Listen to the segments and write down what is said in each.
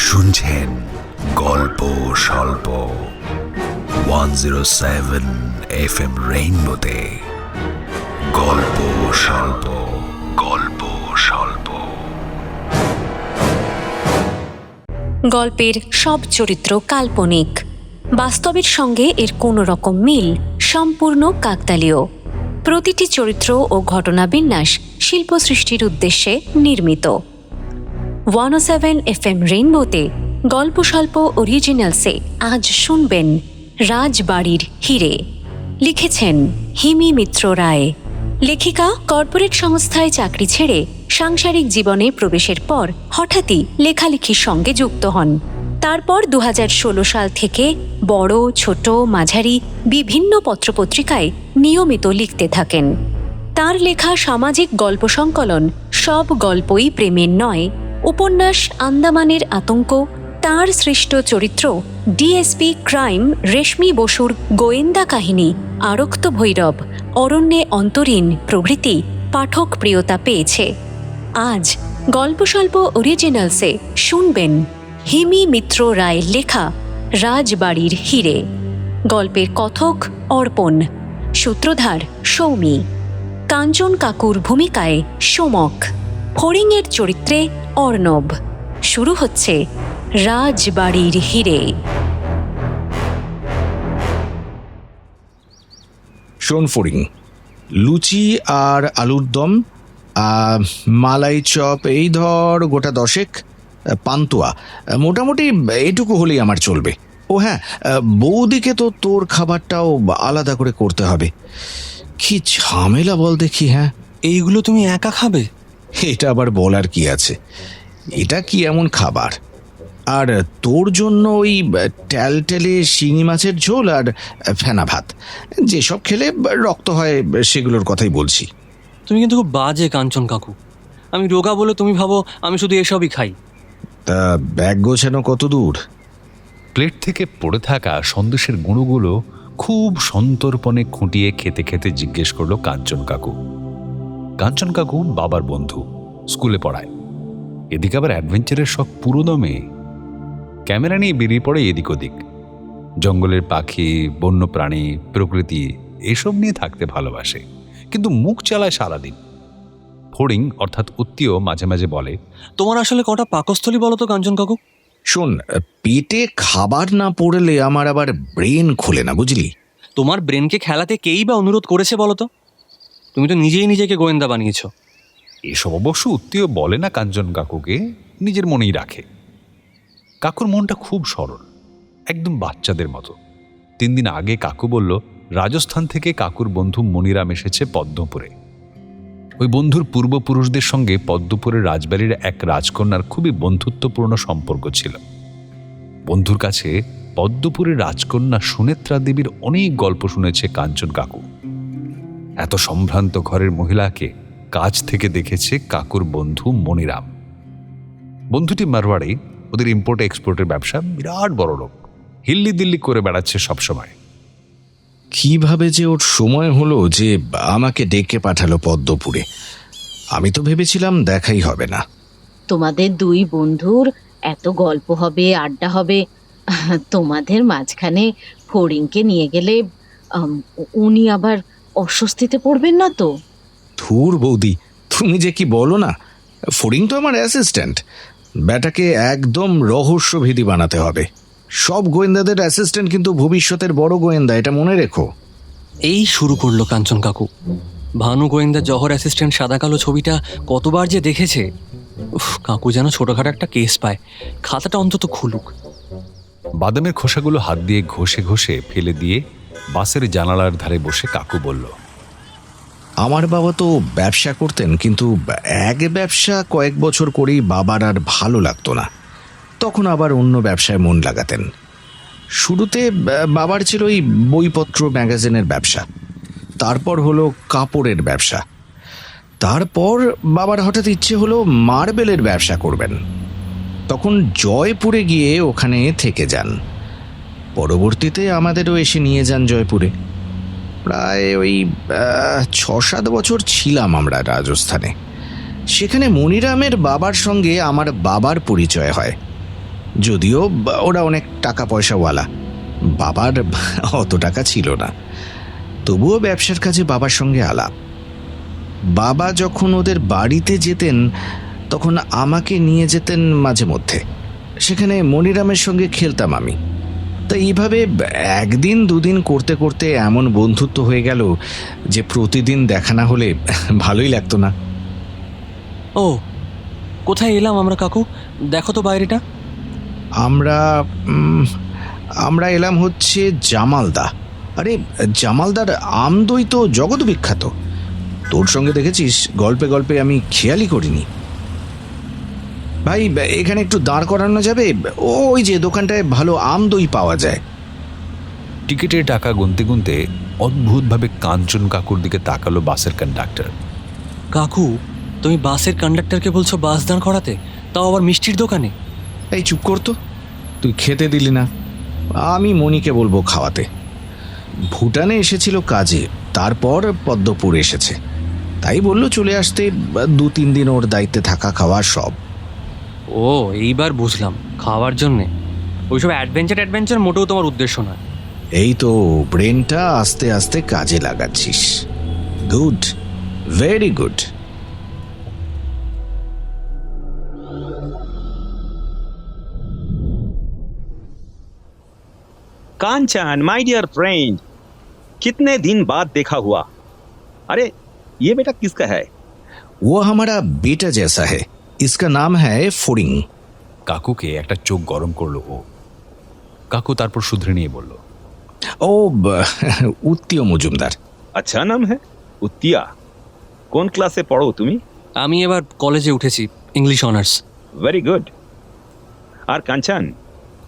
শুনছেন গল্প স্বল্প 107 FM রেইনবোতে। গল্প স্বল্প, গল্প স্বল্প। গল্পের সব চরিত্র কাল্পনিক, বাস্তবের সঙ্গে এর কোনো রকম মিল সম্পূর্ণ কাকতালীয়। প্রতিটি চরিত্র ও ঘটনা বিন্যাস শিল্প সৃষ্টির উদ্দেশ্যে নির্মিত। 107 FM রেইনবোতে গল্প স্বল্প অরিজিনালসে আজ শুনবেন রাজবাড়ির হিরে। লিখেছেন হিমি মিত্র রায়। লেখিকা কর্পোরেট সংস্থায় চাকরি ছেড়ে সাংসারিক জীবনে প্রবেশের পর হঠাৎই লেখালেখির সঙ্গে যুক্ত হন। তারপর 2016 সাল থেকে বড় ছোট মাঝারি বিভিন্ন পত্রপত্রিকায় নিয়মিত লিখতে থাকেন। তার লেখা সামাজিক গল্প সংকলন সব গল্পই প্রেমের নয়, উপন্যাস আন্দামানের আতঙ্ক, তার সৃষ্ট চরিত্র ডিএসপি ক্রাইম রেশমি বসুর গোয়েন্দা কাহিনী আরক্ত ভৈরব, অরণ্যে অন্তরীণ প্রভৃতি পাঠক প্রিয়তা পেয়েছে। আজ গল্প স্বল্প অরিজিনালসে শুনবেন হিমি মিত্র রায়ের লেখা রাজবাড়ির হিরে। গল্পের কথক অর্পণ, সূত্রধার সৌমি, কাঞ্চন কাকুর ভূমিকায় সোমক, ফড়িংয়ের চরিত্রে অর্ণব। শুরু হচ্ছে রাজবাড়ির হিরে। শোন ফড়িং, লুচি আর আলুর দম, মালাই চপ, এই ধর গোটা 10, পান্তুয়া, মোটামুটি এটুকু হলেই আমার চলবে। ও হ্যাঁ, বৌদিকে তো তোর খাবারটাও আলাদা করে করতে হবে। কি ঝামেলা বল দেখি। হ্যাঁ, এইগুলো তুমি একা খাবে? এটা আবার বলার কি আছে, এটা কি এমন খাবার? আর তোর জন্য ওই ট্যালটেলে শিঙি মাছের ঝোল আর ফেনা ভাত, যেসব খেলে রক্ত হয় সেগুলোর কথাই বলছি। তুমি কিন্তু খুব বাজে কাঞ্চন কাকু। আমি রোগা বলে তুমি ভাবো আমি শুধু এসবই খাই? তা ব্যাগ গোছানো কত দূর? প্লেট থেকে পড়ে থাকা সন্দেশের গুঁড়োগুলো খুব সন্তর্পণে খুঁটিয়ে খেতে খেতে জিজ্ঞেস করলো কাঞ্চন কাকু। কাঞ্চন কাকু বাবার বন্ধু, স্কুলে পড়ায়। এদিকে আবার অ্যাডভেঞ্চারের শখ পুরোদমে। ক্যামেরা নিয়ে বেরিয়ে পড়ে এদিক ওদিক। জঙ্গলের পাখি, বন্য প্রাণী, প্রকৃতি এসব নিয়ে থাকতে ভালোবাসে, কিন্তু মুখ চালায় সারাদিন। ফড়িং অর্থাৎ উত্তীয় মাঝে মাঝে বলে, তোমার আসলে কটা পাকস্থলী বলো তো কাঞ্চন কাকু? শোন, পেটে খাবার না পড়লে আমার আবার ব্রেন খোলে না, বুঝলি? তোমার ব্রেনকে খেলাতে কেই বা অনুরোধ করেছে বলো তো? তুমি তো নিজেই নিজেকে গোয়েন্দা বানিয়েছো। এসব অবশ্য উত্তীয় বলে না কাঞ্চন কাকুকে, নিজের মনেই রাখে। কাকুর মনটা খুব সরল, একদম বাচ্চাদের মতো। 3 দিন আগে কাকু বলল রাজস্থান থেকে কাকুর বন্ধু মনিরাম এসেছে পদ্মপুরে। ওই বন্ধুর পূর্বপুরুষদের সঙ্গে পদ্মপুরের রাজবাড়ির এক রাজকন্যার খুবই বন্ধুত্বপূর্ণ সম্পর্ক ছিল। বন্ধুর কাছে পদ্মপুরের রাজকন্যা সুনেত্রা দেবীর অনেক গল্প শুনেছে কাঞ্চন কাকু। এত সম্ভ্রান্ত ঘরের মহিলাকে কাছ থেকে দেখেছে কাকুর বন্ধু মনিরাম। বন্ধুটি মারওয়াড়ি, ওদের ইম্পোর্ট এক্সপোর্টের ব্যবসা, বিরাট বড় লোক, হিল্লি দিল্লি করে বেড়াচ্ছে সবসময়। কিভাবে যে ওর সময় হলো যে আমাকে ডেকে পাঠালো পদ্মপুরে, আমি তো ভেবেছিলাম দেখাই হবে না। তোমাদের দুই বন্ধুর এত গল্প হবে, আড্ডা হবে, তোমাদের মাঝখানে ফড়িংকে নিয়ে গেলে উনি আবার অস্বস্তিতে পড়বেন না তো? ধুর বৌদি, তুমি যে কি বলো না। ফড়িং তো আমার অ্যাসিস্ট্যান্ট, ব্যাটাকে একদম রহস্যভেদী বানাতে হবে। সব গোয়েন্দাদের অ্যাসিস্ট্যান্ট কিন্তু ভবিষ্যতের বড় গোয়েন্দা, এটা মনে রেখো। এই শুরু করলো কাঞ্চন কাকু। ভানু গোয়েন্দা জহর অ্যাসিস্ট্যান্ট সাদা কালো ছবিটা কতবার যে দেখেছে। কাকু যেন ছোটখাটো একটা কেস পায়, খাতাটা অন্তত খুলুক। বাদামের খোসাগুলো হাত দিয়ে ঘষে ঘষে ফেলে দিয়ে বাসের জানালার ধারে বসে কাকু বলল, আমার বাবা তো ব্যবসা করতেন, কিন্তু এক ব্যবসা কয়েক বছর করেই বাবার আর ভালো লাগতো না। তখন আবার অন্য ব্যবসায় মন লাগাতেন। শুরুতে বাবার ছিল ওই বইপত্র ম্যাগাজিনের ব্যবসা, তারপর হলো কাপড়ের ব্যবসা, তারপর বাবার হঠাৎ ইচ্ছে হলো মার্বেলের ব্যবসা করবেন। তখন জয়পুরে গিয়ে ওখানে থেকে যান। পরবর্তীতে আমাদেরও এসে নিয়ে যান জয়পুরে। প্রায় ওই 6-7 বছর ছিলাম আমরা রাজস্থানে। সেখানে মনিরামের বাবার সঙ্গে আমার বাবার পরিচয় হয়। যদিও ওরা অনেক টাকা পয়সাওয়ালা, বাবার অত টাকা ছিল না। তবুও ব্যবসার কাজে বাবার সঙ্গে আলাপ। বাবা যখন ওদের বাড়িতে যেতেন তখন আমাকে নিয়ে যেতেন মাঝে মধ্যে। সেখানে মনিরামের সঙ্গে খেলতাম আমি। তা এইভাবে একদিন দুদিন করতে করতে এমন বন্ধুত্ব হয়ে গেল যে প্রতিদিন দেখা না হলে ভালোই লাগতো না। ও, কোথায় এলাম আমরা কাকু? দেখো তো বাইরেটা। আমরা এলাম হচ্ছে জামালদা। আরে জামালদার আমদই তো জগৎ বিখ্যাত। তোর সঙ্গে দেখেছিস গল্পে গল্পে আমি খেয়ালই করিনি। ভাই, এখানে একটু দাঁড় করানো যাবে? ওই যে দোকানটায় ভালো আমদই পাওয়া যায়। টিকিটের টাকা গুনতে গুনতে অদ্ভুতভাবে কাঞ্চন কাকুর দিকে তাকালো বাসের কন্ডাক্টর। কাকু, তুমি বাসের কন্ডাক্টরকে বলছো বাস দাঁড় করাতে, তাও আবার মিষ্টির দোকানে? এই চুপ করতো, তুই খেতে দিলি না। আমি মণিকে বলবো খাওয়াতে। ভুটানে এসেছিল কাজে, তারপর পদ্মপুর এসেছে, তাই বললো চলে আসতে। 2-3 দিন ওর দায়িত্বে থাকা খাওয়া সব। ও, এইবার বুঝলাম, খাওয়ার জন্যে। ওইসব অ্যাডভেঞ্চার মোটেও তোমার উদ্দেশ্য নয়। এই তো ব্রেনটা আস্তে আস্তে কাজে লাগাচ্ছিস। Good, very good. Kanchan my dear friend, कितने दिन बाद देखा हुआ। अरे ये बेटा किसका है? वो हमारा बेटा जैसा है, इसका नाम है फुडिंग। কাকুকে একটা চোখ গরম করলো ও। কাকু তারপর শুধরে নিয়ে বলল, ও উত্তীয় মজুমদার। अच्छा नाम है उत्तिया। कौन क्लासे पढ़ो तुम्ही? আমি এবার কলেজে উঠেছি, ইংলিশ অনার্স। Very good. আর কাঞ্চন,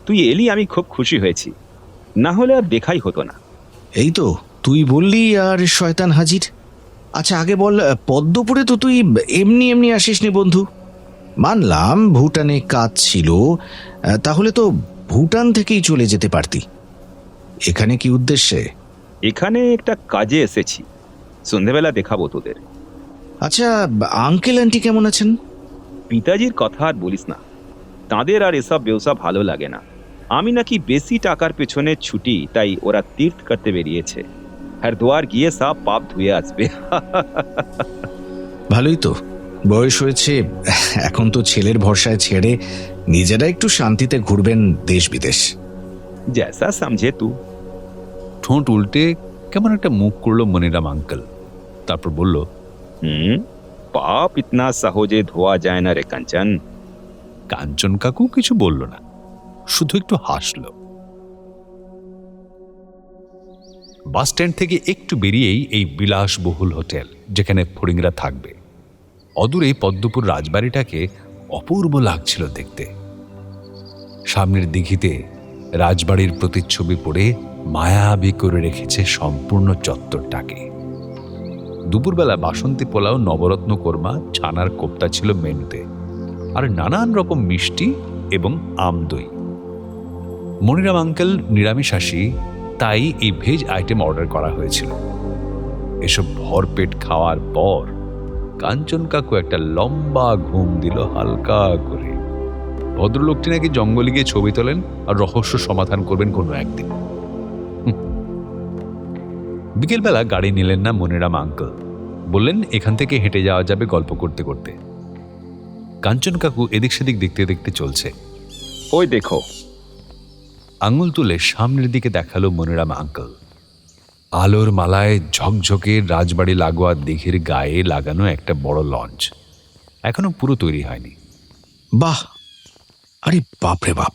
তুই এলি আমি খুব খুশি হয়েছি, না হলে আর দেখাই হতো না। এই তো তুই বললি আর শয়তান হাজির। আচ্ছা আগে বল, পদ্মপুরে তো তুই এমনি এমনি আসিসনি বন্ধু। মানলাম ভুটানে কাজ ছিল, তাহলে তো ভুটান থেকেই চলে যেতে পারতি। এখানে কি উদ্দেশ্যে? এখানে একটা কাজে এসেছি, সন্ধ্যেবেলা দেখাবো তোদের। আচ্ছা, আঙ্কেল আন্টি কেমন আছেন? পিতাজির কথা আর বলিস না, তাদের আর এসব ব্যবসা ভালো লাগে না। আমি নাকি বেশি টাকার পেছনে ছুটি, তাই ওরা তীর্থ করতে বেরিয়েছে। হরিদ্বার গিয়ে সব পাপ ধুয়ে আসবে। ভালোই তো, বয়স হয়েছে এখন, তো ছেলের ভরসায় ছেড়ে নিজেরা একটু শান্তিতে ঘুরবেন দেশ বিদেশ। जैसा समझे तू। ঠোঁট উল্টে কেমন একটা মুখ করলো মনিরাম আঙ্কেল। তারপর বলল, पाप इतना सहजे धोआ जाए ना रे कंचन। কাঞ্চন কাকু কিছু বলল না, শুধু একটু হাসল। বাস স্ট্যান্ড থেকে একটু বেরিয়েই এই বিলাসবহুল হোটেল, যেখানে ফড়িংরা থাকবে। অদূরে পদ্মপুর রাজবাড়িটাকে অপূর্ব লাগছিল দেখতে। সামনের দিঘিতে রাজবাড়ির প্রতিচ্ছবি পড়ে মায়াবী করে রেখেছে সম্পূর্ণ চত্বরটাকে। দুপুরবেলা বাসন্তী পোলাও, নবরত্ন কোরমা, ছানার কোপ্তা ছিল মেনুতে, আর নানান রকম মিষ্টি এবং আমদই। মনিরাম আঙ্কেল নিরামিষাশী, তাই এই ভেজ আইটেম অর্ডার করা হয়েছিল। এসব ভরপেট খাওয়ার পর কাঞ্চন কাকু একটা লম্বা ঘুম দিল হালকা করে। ভদ্রলোকটি নাকি জঙ্গলে গিয়ে ছবি তোলেন আর রহস্য সমাধান করবেন কোনো একদিন। বিকেলবেলা গাড়ি নিলেন না মনিরাম আঙ্কেল, বললেন এখান থেকে হেঁটে যাওয়া যাবে গল্প করতে করতে। কাঞ্চন কাকু এদিক সেদিক দেখতে দেখতে চলছে। ওই দেখো, আঙুল তুলে সামনের দিকে দেখালো মনিরাম আঙ্কেল। আলোর মালায় ঝকঝকে রাজবাড়ি লাগোয়া দিঘির গায়ে লাগানো একটা বড় লঞ্চ, এখনো পুরো তৈরি হয়নি। বাহ, আরে বাপরে বাপ,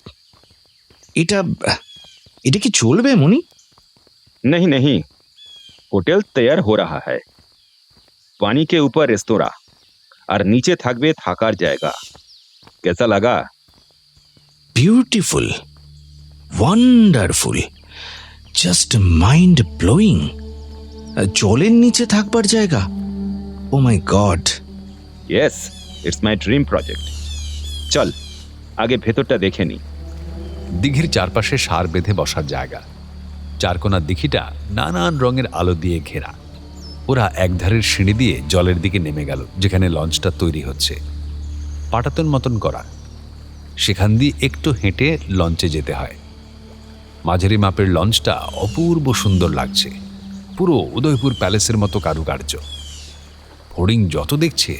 এটা কি চলবে মনি? नहीं नहीं, होटल तैयार हो रहा है। पानी के ऊपर रेस्तोरा और नीचे থাকবে থাকার জায়গা। कैसा लगा? Beautiful, wonderful, just mind blowing. জলের নিচে থাকবার জায়গা, oh my god. Yes, it's my dream project. চল আগে ভেতরটা দেখে নি। দিঘির চারপাশে সার বেঁধে বসার জায়গা, চারকোনার দিঘিটা নানান রঙের আলো দিয়ে ঘেরা। ওরা একধারের সিঁড়ি দিয়ে জলের দিকে নেমে গেল, যেখানে লঞ্চটা তৈরি হচ্ছে, পাটাতন মতন করা। সেখান দিয়ে একটু হেঁটে লঞ্চে যেতে হয়। মাঝারি মাপের লঞ্চটা অপূর্ব সুন্দর লাগছে, পুরো উদয়পুর প্যালেসের মতো কারুকার্য। ফড়িং যত দেখছে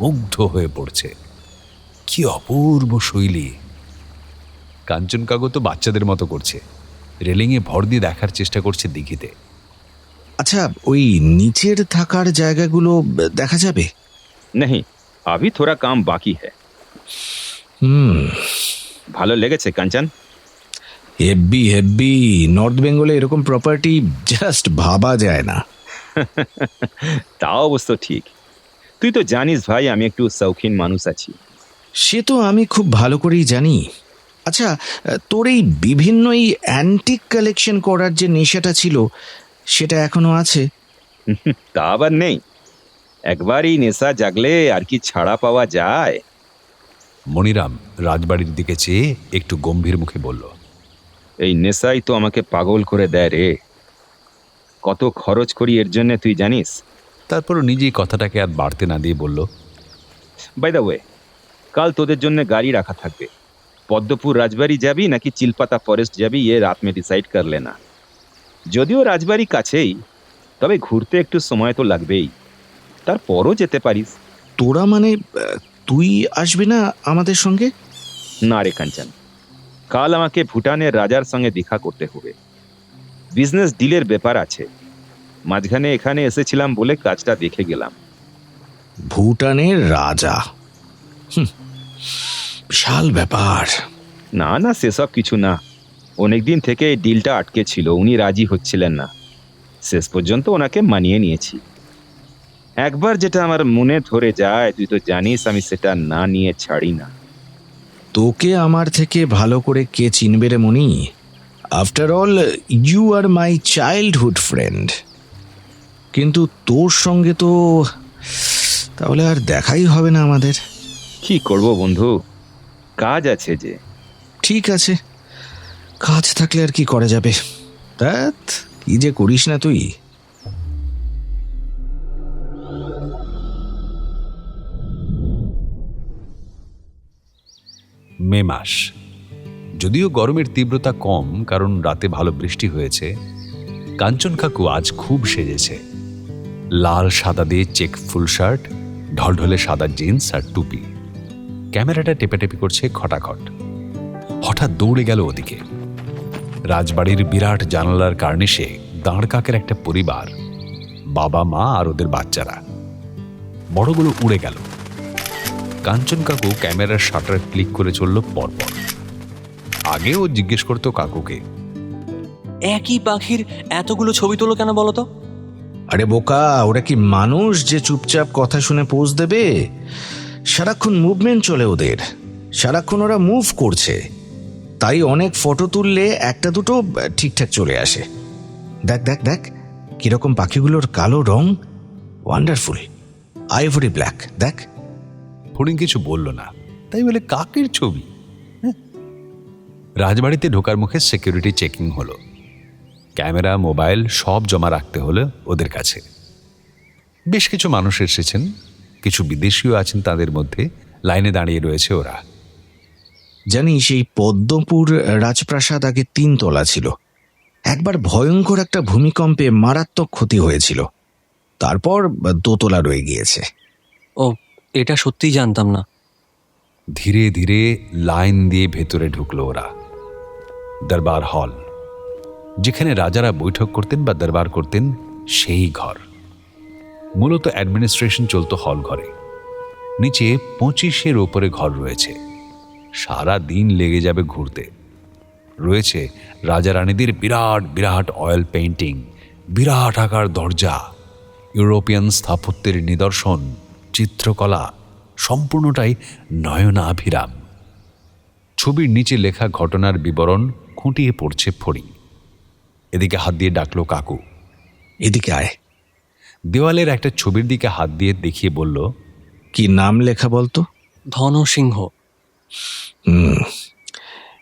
মুগ্ধ হয়ে পড়ছে, কি অপূর্ব শৈলী। কাঞ্চন কাকু তো বাচ্চাদের মতো করছে, রেলিংয়ে ভর দিয়ে দেখার চেষ্টা করছে দিঘিতে। আচ্ছা, ওই নিচের থাকার জায়গাগুলো দেখা যাবে? नहीं, अभी थोड़ा काम बाकी है। ভালো লেগেছে কাঞ্চন? হেব্বি হেব্বি। নর্থ বেঙ্গলে এরকম প্রপার্টি জাস্ট ভাবা যায় না। তাও অবশ্য ঠিক। তুই তো জানিস ভাই, আমি একটু শৌখিন মানুষ আছি। সে তো আমি খুব ভালো করেই জানি। আচ্ছা, তোর এই বিভিন্ন এই অ্যান্টিক কালেকশন করার যে নেশাটা ছিল, সেটা এখনো আছে? তা আবার নেই, একবার এই নেশা জাগলে আর কি ছাড়া পাওয়া যায়? মণিরাম রাজবাড়ির দিকে চেয়ে একটু গম্ভীর মুখে বলল, এই নেশাই তো আমাকে পাগল করে দেয় রে। কত খরচ করি এর জন্য তুই জানিস? তারপরও নিজেই কথাটাকে আর বাড়তে না দিয়ে বলল, বাই দ্য ওয়ে, কাল তোদের জন্য গাড়ি রাখা থাকবে। পদ্মপুর রাজবাড়ি যাবি নাকি চিলপাতা ফরেস্ট যাবি, এ রাত মে ডিসাইড কর লেনা। যদিও রাজবাড়ি কাছেই, তবে ঘুরতে একটু সময় তো লাগবেই, তারপরও যেতে পারিস। তোরা মানে তুই আসবি না আমাদের সঙ্গে? না রে কাঞ্চন, কাল আমাকে ভুটানের রাজার সঙ্গে দেখা করতে হবে। বিজনেস ডিলের ব্যাপার আছে, মাঝখানে এখানে এসেছিলাম বলে কাজটা দেখে গেলাম। ভুটানের রাজা? বিশাল ব্যাপার। না না, সেসব কিছু না। অনেকদিন থেকে এই ডিলটা আটকে ছিল, উনি রাজি হচ্ছিলেন না। শেষ পর্যন্ত ওনাকে মানিয়ে নিয়েছি। একবার যেটা আমার মনে ধরে যায়, তুই তো জানিস আমি সেটা না নিয়ে ছাড়ি না। তোকে আমার থেকে ভালো করে কে চিনবে রে Moni? After all you are my childhood friend. কিন্তু তোর সঙ্গে তো তাহলে আর দেখাই হবে না আমাদের। কি করব বন্ধু, কাজ আছে যে। ঠিক আছে, কাজ থাকলে আর কি করা যাবে। ধ্যাৎ, কি যে করিস না তুই। মে মাস, যদিও গরমের তীব্রতা কম কারণ রাতে ভালো বৃষ্টি হয়েছে। কাঞ্চন কাকু আজ খুব সেজেছে। লাল সাদা দিয়ে চেক ফুল শার্ট, ঢলঢলে সাদা জিন্স আর টুপি। ক্যামেরাটা টেপাটেপি করছে খটাখট। হঠাৎ দৌড়ে গেল ওদিকে। রাজবাড়ির বিরাট জানালার কার্নিশে দাঁড় কাকের একটা পরিবার, বাবা মা আর ওদের বাচ্চারা। বড়গুলো উড়ে গেল। কাঞ্চন কাকু ক্যামেরার শাটার ক্লিক করে চলল পরপর। আগে ও জিজ্ঞেস করতো কাকুকে, একই পাখির এতগুলো ছবি তোলো কেন বলো তো? আরে বোকা, ওরা কি মানুষ যে চুপচাপ কথা শুনে পোজ দেবে? সারাক্ষণ মুভমেন্ট চলে ওদের, সারাক্ষণ ওরা মুভ করছে। তাই অনেক ফটো তুললে একটা দুটো ঠিকঠাক চলে আসে। দেখ দেখ দেখ, কিরকম পাখিগুলোর কালো রং, ওয়ান্ডারফুল, আইভরি ব্ল্যাক। দেখ। ফড়িং কিছু বলল না, তাই বলে কাকের ছবি? রাজবাড়িতে ঢোকার মুখে সিকিউরিটি চেকিং হলো। ক্যামেরা, মোবাইল সব জমা রাখতে হলো ওদের কাছে। বেশ কিছু মানুষ এসেছেন, কিছু বিদেশিও আছেন তাদের মধ্যে। লাইনে দাঁড়িয়ে রয়েছে ওরা। জানিস, এই পদ্মপুর রাজপ্রাসাদ আগে 3 তলা ছিল। একবার ভয়ঙ্কর একটা ভূমিকম্পে মারাত্মক ক্ষতি হয়েছিল, তারপর 2 তলা রয়ে গিয়েছে। ও, এটা সত্যিই জানতাম না। ধীরে ধীরে লাইন দিয়ে ভেতরে ঢুকলো ওরা। দরবার হল, যেখানে রাজারা বৈঠক করতেন বা দরবার করতেন, সেই ঘর। মূলত অ্যাডমিনিস্ট্রেশন চলতো হল ঘরে। নিচে 25-এর ওপরে ঘর রয়েছে। সারা দিন লেগে যাবে ঘুরতে। রয়েছে রাজা রানীদের বিরাট বিরাট অয়েল পেইন্টিং, বিরাট আকার দরজা, ইউরোপিয়ান স্থাপত্যের নিদর্শন, চিত্রকলা, সম্পূর্ণটাই নয়নাভিরাম। ছবির নিচে লেখা ঘটনার বিবরণ খুঁটিয়ে পড়ছে ফড়িং। এদিকে হাত দিয়ে ডাকলো কাকু, এদিকে আয়। দেওয়ালের একটা ছবির দিকে হাত দিয়ে দেখিয়ে বলল, কি নাম লেখা বলতো? ধনসিংহ।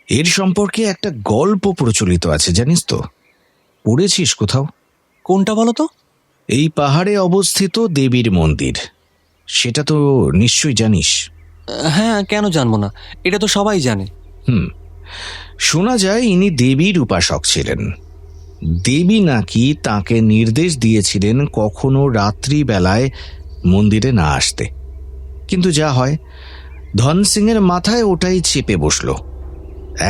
এর সম্পর্কে একটা গল্প প্রচলিত আছে, জানিস তো? পড়েছিস কোথাও? কোনটা বলো তো? এই পাহাড়ে অবস্থিত দেবীর মন্দির, সেটা তো নিশ্চয়ই জানিস। হ্যাঁ, কেন জানবো না, এটা তো সবাই জানে। শোনা যায় ইনি দেবীর উপাসক ছিলেন। দেবী নাকি তাকে নির্দেশ দিয়েছিলেন কখনো রাত্রিবেলায় মন্দিরে না আসতে। কিন্তু যা হয়, ধন সিংয়ের মাথায় ওটাই চেপে বসল।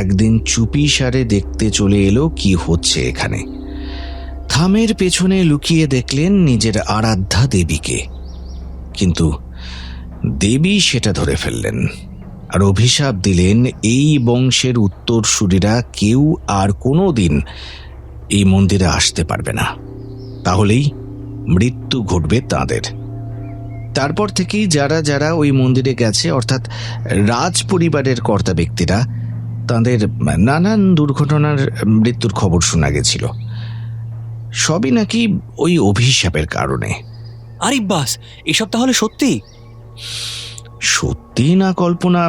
একদিন চুপি সারে দেখতে চলে এলো কি হচ্ছে এখানে। থামের পেছনে লুকিয়ে দেখলেন নিজের আরাধ্যা দেবীকে, কিন্তু দেবী সেটা ধরে ফেললেন আর অভিশাপ দিলেন এই বংশের উত্তরসূরিরা কেউ আর কোনো দিন এই মন্দিরে আসতে পারবে না, তাহলেই মৃত্যু ঘটবে তাদের। তারপর থেকেই যারা যারা ওই মন্দিরে গেছে, অর্থাৎ রাজ পরিবারের কর্তা ব্যক্তিরা, তাদের নানান দুর্ঘটনার মৃত্যুর খবর শোনা গেছিল। সবই নাকি ওই অভিশাপের কারণে। আরে বাস, এসব তাহলে সত্যি? সত্যি না কল্পনা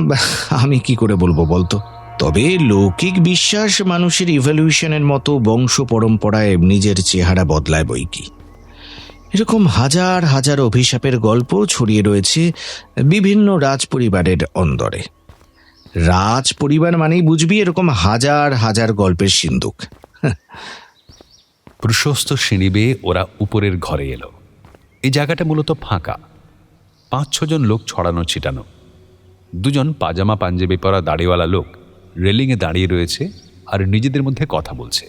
আমি কি করে বলবো বলতো। তবে লৌকিক বিশ্বাস মানুষের ইভলিউশনের মতো বংশ পরম্পরায় নিজের চেহারা বদলায় বই কি। এরকম হাজার হাজার অভিশাপের গল্প ছড়িয়ে রয়েছে বিভিন্ন রাজ পরিবারের অন্দরে। রাজ পরিবার মানেই বুঝবি এরকম হাজার হাজার গল্পের সিন্দুক। প্রশস্ত সিঁড়ি বেয়ে ওরা উপরের ঘরে এলো। এই জায়গাটা মূলত ফাঁকা, 5-6 জন লোক ছড়ানো ছিটানো। 2 জন পাজামা পাঞ্জাবি পরা দাড়িওয়ালা লোক রেলিংয়ে দাঁড়িয়ে রয়েছে আর নিজেদের মধ্যে কথা বলছে।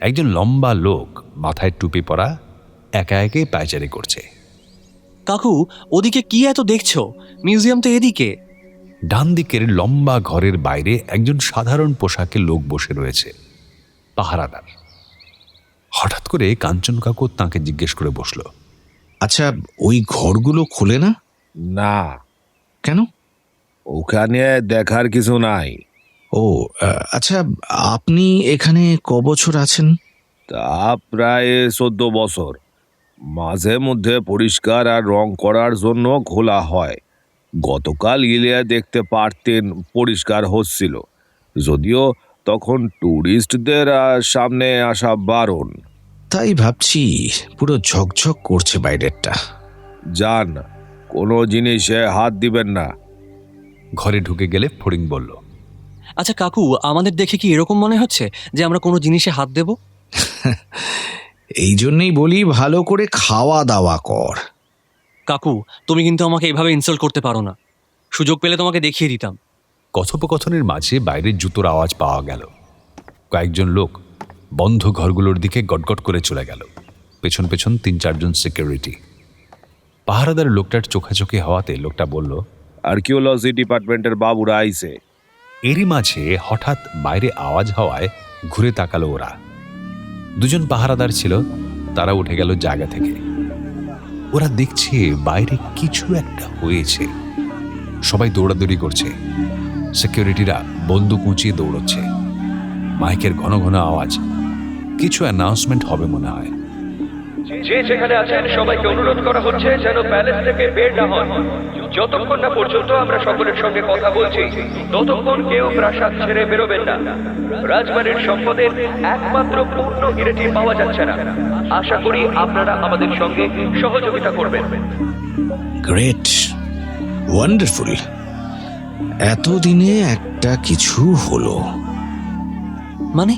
একজন লম্বা লোক মাথায় টুপি পরা একা একাই পায়চারি করছে। কাকু, ওদিকে কি এত দেখছো? মিউজিয়াম তো এদিকে। ডান দিকের লম্বা ঘরের বাইরে একজন সাধারণ পোশাকে লোক বসে রয়েছে, পাহারাদার। হঠাৎ করে কাঞ্চন কাকু তাঁকে জিজ্ঞেস করে বসল, আচ্ছা, ওই ঘরগুলো খোলে না? না, কেন? ওখানে দেখার কিছু নাই। ও আচ্ছা, আপনি এখানে কবছর আছেন? তা প্রায় 14 বছর। মাঝে মধ্যে পরিষ্কার আর রং করার জন্য খোলা হয়। গতকাল গেলে দেখতে পারতেন পরিষ্কার হচ্ছিল, যদিও তখন ট্যুরিস্টদের সামনে আসা বারণ। তাই ভাবছি, পুরো ঝকঝক করছে বাইরেরটা। যান, কোনো জিনিসে হাত দিবেন না। ঘরে ঢুকে গেলে ফড়িং বলল, আচ্ছা কাকু, আমাদের দেখে কি এরকম মনে হচ্ছে যে আমরা কোনো জিনিসে হাত দেব? এই জন্যই বলি ভালো করে খাওয়া দাওয়া কর। কাকু, তুমি কিন্তু আমাকে এভাবে ইনসাল্ট করতে পারো না। সুযোগ পেলে তোমাকে দেখিয়ে দিতাম। কথোপকথনের মাঝে বাইরে জুতোর আওয়াজ পাওয়া গেল। কয়েকজন লোক বন্ধ ঘরগুলোর দিকে গটগট করে চলে গেল, পেছন পেছন 3-4 জন সিকিউরিটি। পাহারাদার লোকটার চোখাচোখি হওয়াতে লোকটা বলল, আর্কিওলজি ডিপার্টমেন্টের বাবুরা আইছে। এরই মাঝে হঠাৎ বাইরে আওয়াজ হওয়ায় ঘুরে তাকালো ওরা। 2 জন পাহারাদার ছিল, তারা উঠে গেল জায়গা থেকে। ওরা দেখছে বাইরে কিছু একটা হয়েছে। সবাই দৌড়াদৌড়ি করছে, সিকিউরিটিরা বন্দুক উঁচিয়ে দৌড়চ্ছে। মাইকের ঘন ঘন আওয়াজ, কিছু অ্যানাউন্সমেন্ট হবে মনে হয়। যে যেখানে আছেন সবাইকে অনুরোধ করা হচ্ছে যেন প্যালেস থেকে বের না হন। যতক্ষণ না পর্যন্ত আমরা সকলের সঙ্গে কথা বলছি, ততক্ষণ কেউ প্রাসাদ ছেড়ে বেরোবেন না। রাজবাড়ির সম্পদের একমাত্র পূর্ণ হিরেটি পাওয়া যাচ্ছে না। আশা করি আপনারা আমাদের সঙ্গে সহযোগিতা করবেন। Great, wonderful. এতদিনে একটা কিছু হলো। মানে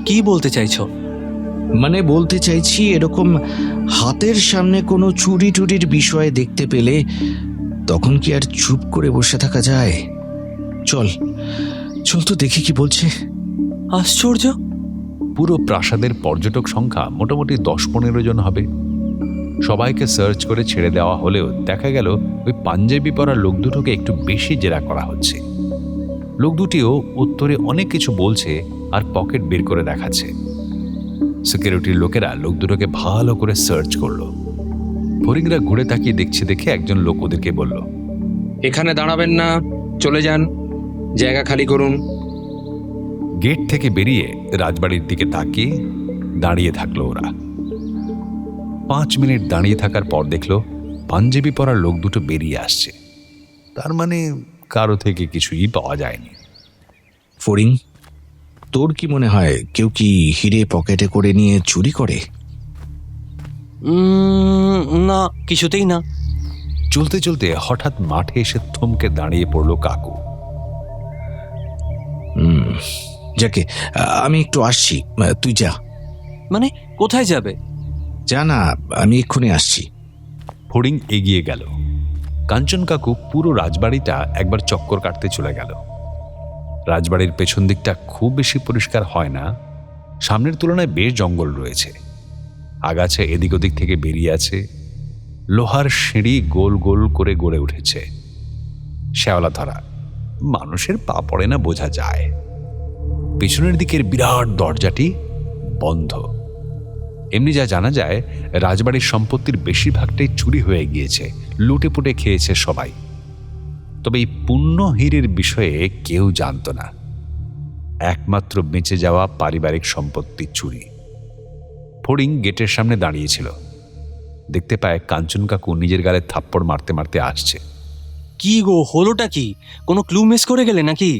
কি বলতে চাইছো? মানে বলতে চাইছি, এরকম হাতের সামনে কোনো চুরি টুরির বিষয় দেখতে পেলে তখন কি আর চুপ করে বসে থাকা যায়? চল চল তো দেখি কি বলছে। আশ্চর্য! পুরো প্রাসাদের পর্যটক সংখ্যা মোটামুটি 10-15 জন হবে। সবাইকে সার্চ করে ছেড়ে দেওয়া হলেও দেখা গেল ওই পাঞ্জাবি পরা লোক দুটোকে একটু বেশি জেরা করা হচ্ছে। লোক দুটিও উত্তরে অনেক কিছু বলছে আর পকেট বের করে দেখাচ্ছে। সিকিউরিটির লোকেরা লোক দুটোকে ভালো করে সার্চ করলো। ফরিংরা ঘুরে তাকিয়ে দেখছে দেখে একজন লোক ওদেরকে বলল, এখানে দাঁড়াবেন না, চলে যান, জায়গা খালি করুন। গেট থেকে বেরিয়ে রাজবাড়ির দিকে তাকিয়ে দাঁড়িয়ে থাকলো ওরা। 5 মিনিট দাঁড়িয়ে থাকার পর দেখলো পাঞ্জাবি পরা লোক দুটো বেরিয়ে আসছে। তার মানে কারো থেকে কিছুই পাওয়া যায়নি। ফড়িং, তোর কি মনে হয় কেউ কি হিরে পকেটে করে নিয়ে চুরি করে? না, কিছুতেই না। চলতে চলতে হঠাৎ মাঠে এসে থমকে দাঁড়িয়ে পড়ল কাকু। যাকে, আমি একটু আসছি, তুই যা। মানে কোথায় যাবে? যা না, আমি এক্ষুনি আসছি। ফড়িং এগিয়ে গেল। কাঞ্চন কাকু পুরো রাজবাড়িটা একবার চক্কর কাটতে চলে গেল। রাজবাড়ির পেছন দিকটা খুব বেশি পরিষ্কার হয় না, সামনের তুলনায় বেশ জঙ্গল রয়েছে। আগাছা এদিক ওদিক থেকে বেরিয়ে আছে, লোহার সিঁড়ি গোল গোল করে গড়ে উঠেছে। শ্যাওলা ধরা, মানুষের পা পড়ে না বোঝা যায়। পিছনের দিকের বিরাট দরজাটি বন্ধ। এমনি যা জানা যায়, রাজবাড়ির সম্পত্তির বেশিরভাগটাই চুরি হয়ে গিয়েছে, লুটে পুটে খেয়েছে সবাই। তবে এই পুণ্য হীরের বিষয়ে কেউ জানত না। একমাত্র বেঁচে যাওয়া পারিবারিক সম্পত্তির চুরি। ফড়িং গেটের সামনে দাঁড়িয়েছিল, দেখতে পায় কাঞ্চন কাকু নিজের গালে থাপ্পড় মারতে মারতে আসছে। কি গো, হলোটা কি? কোনো ক্লু মিস করে গেলে নাকি?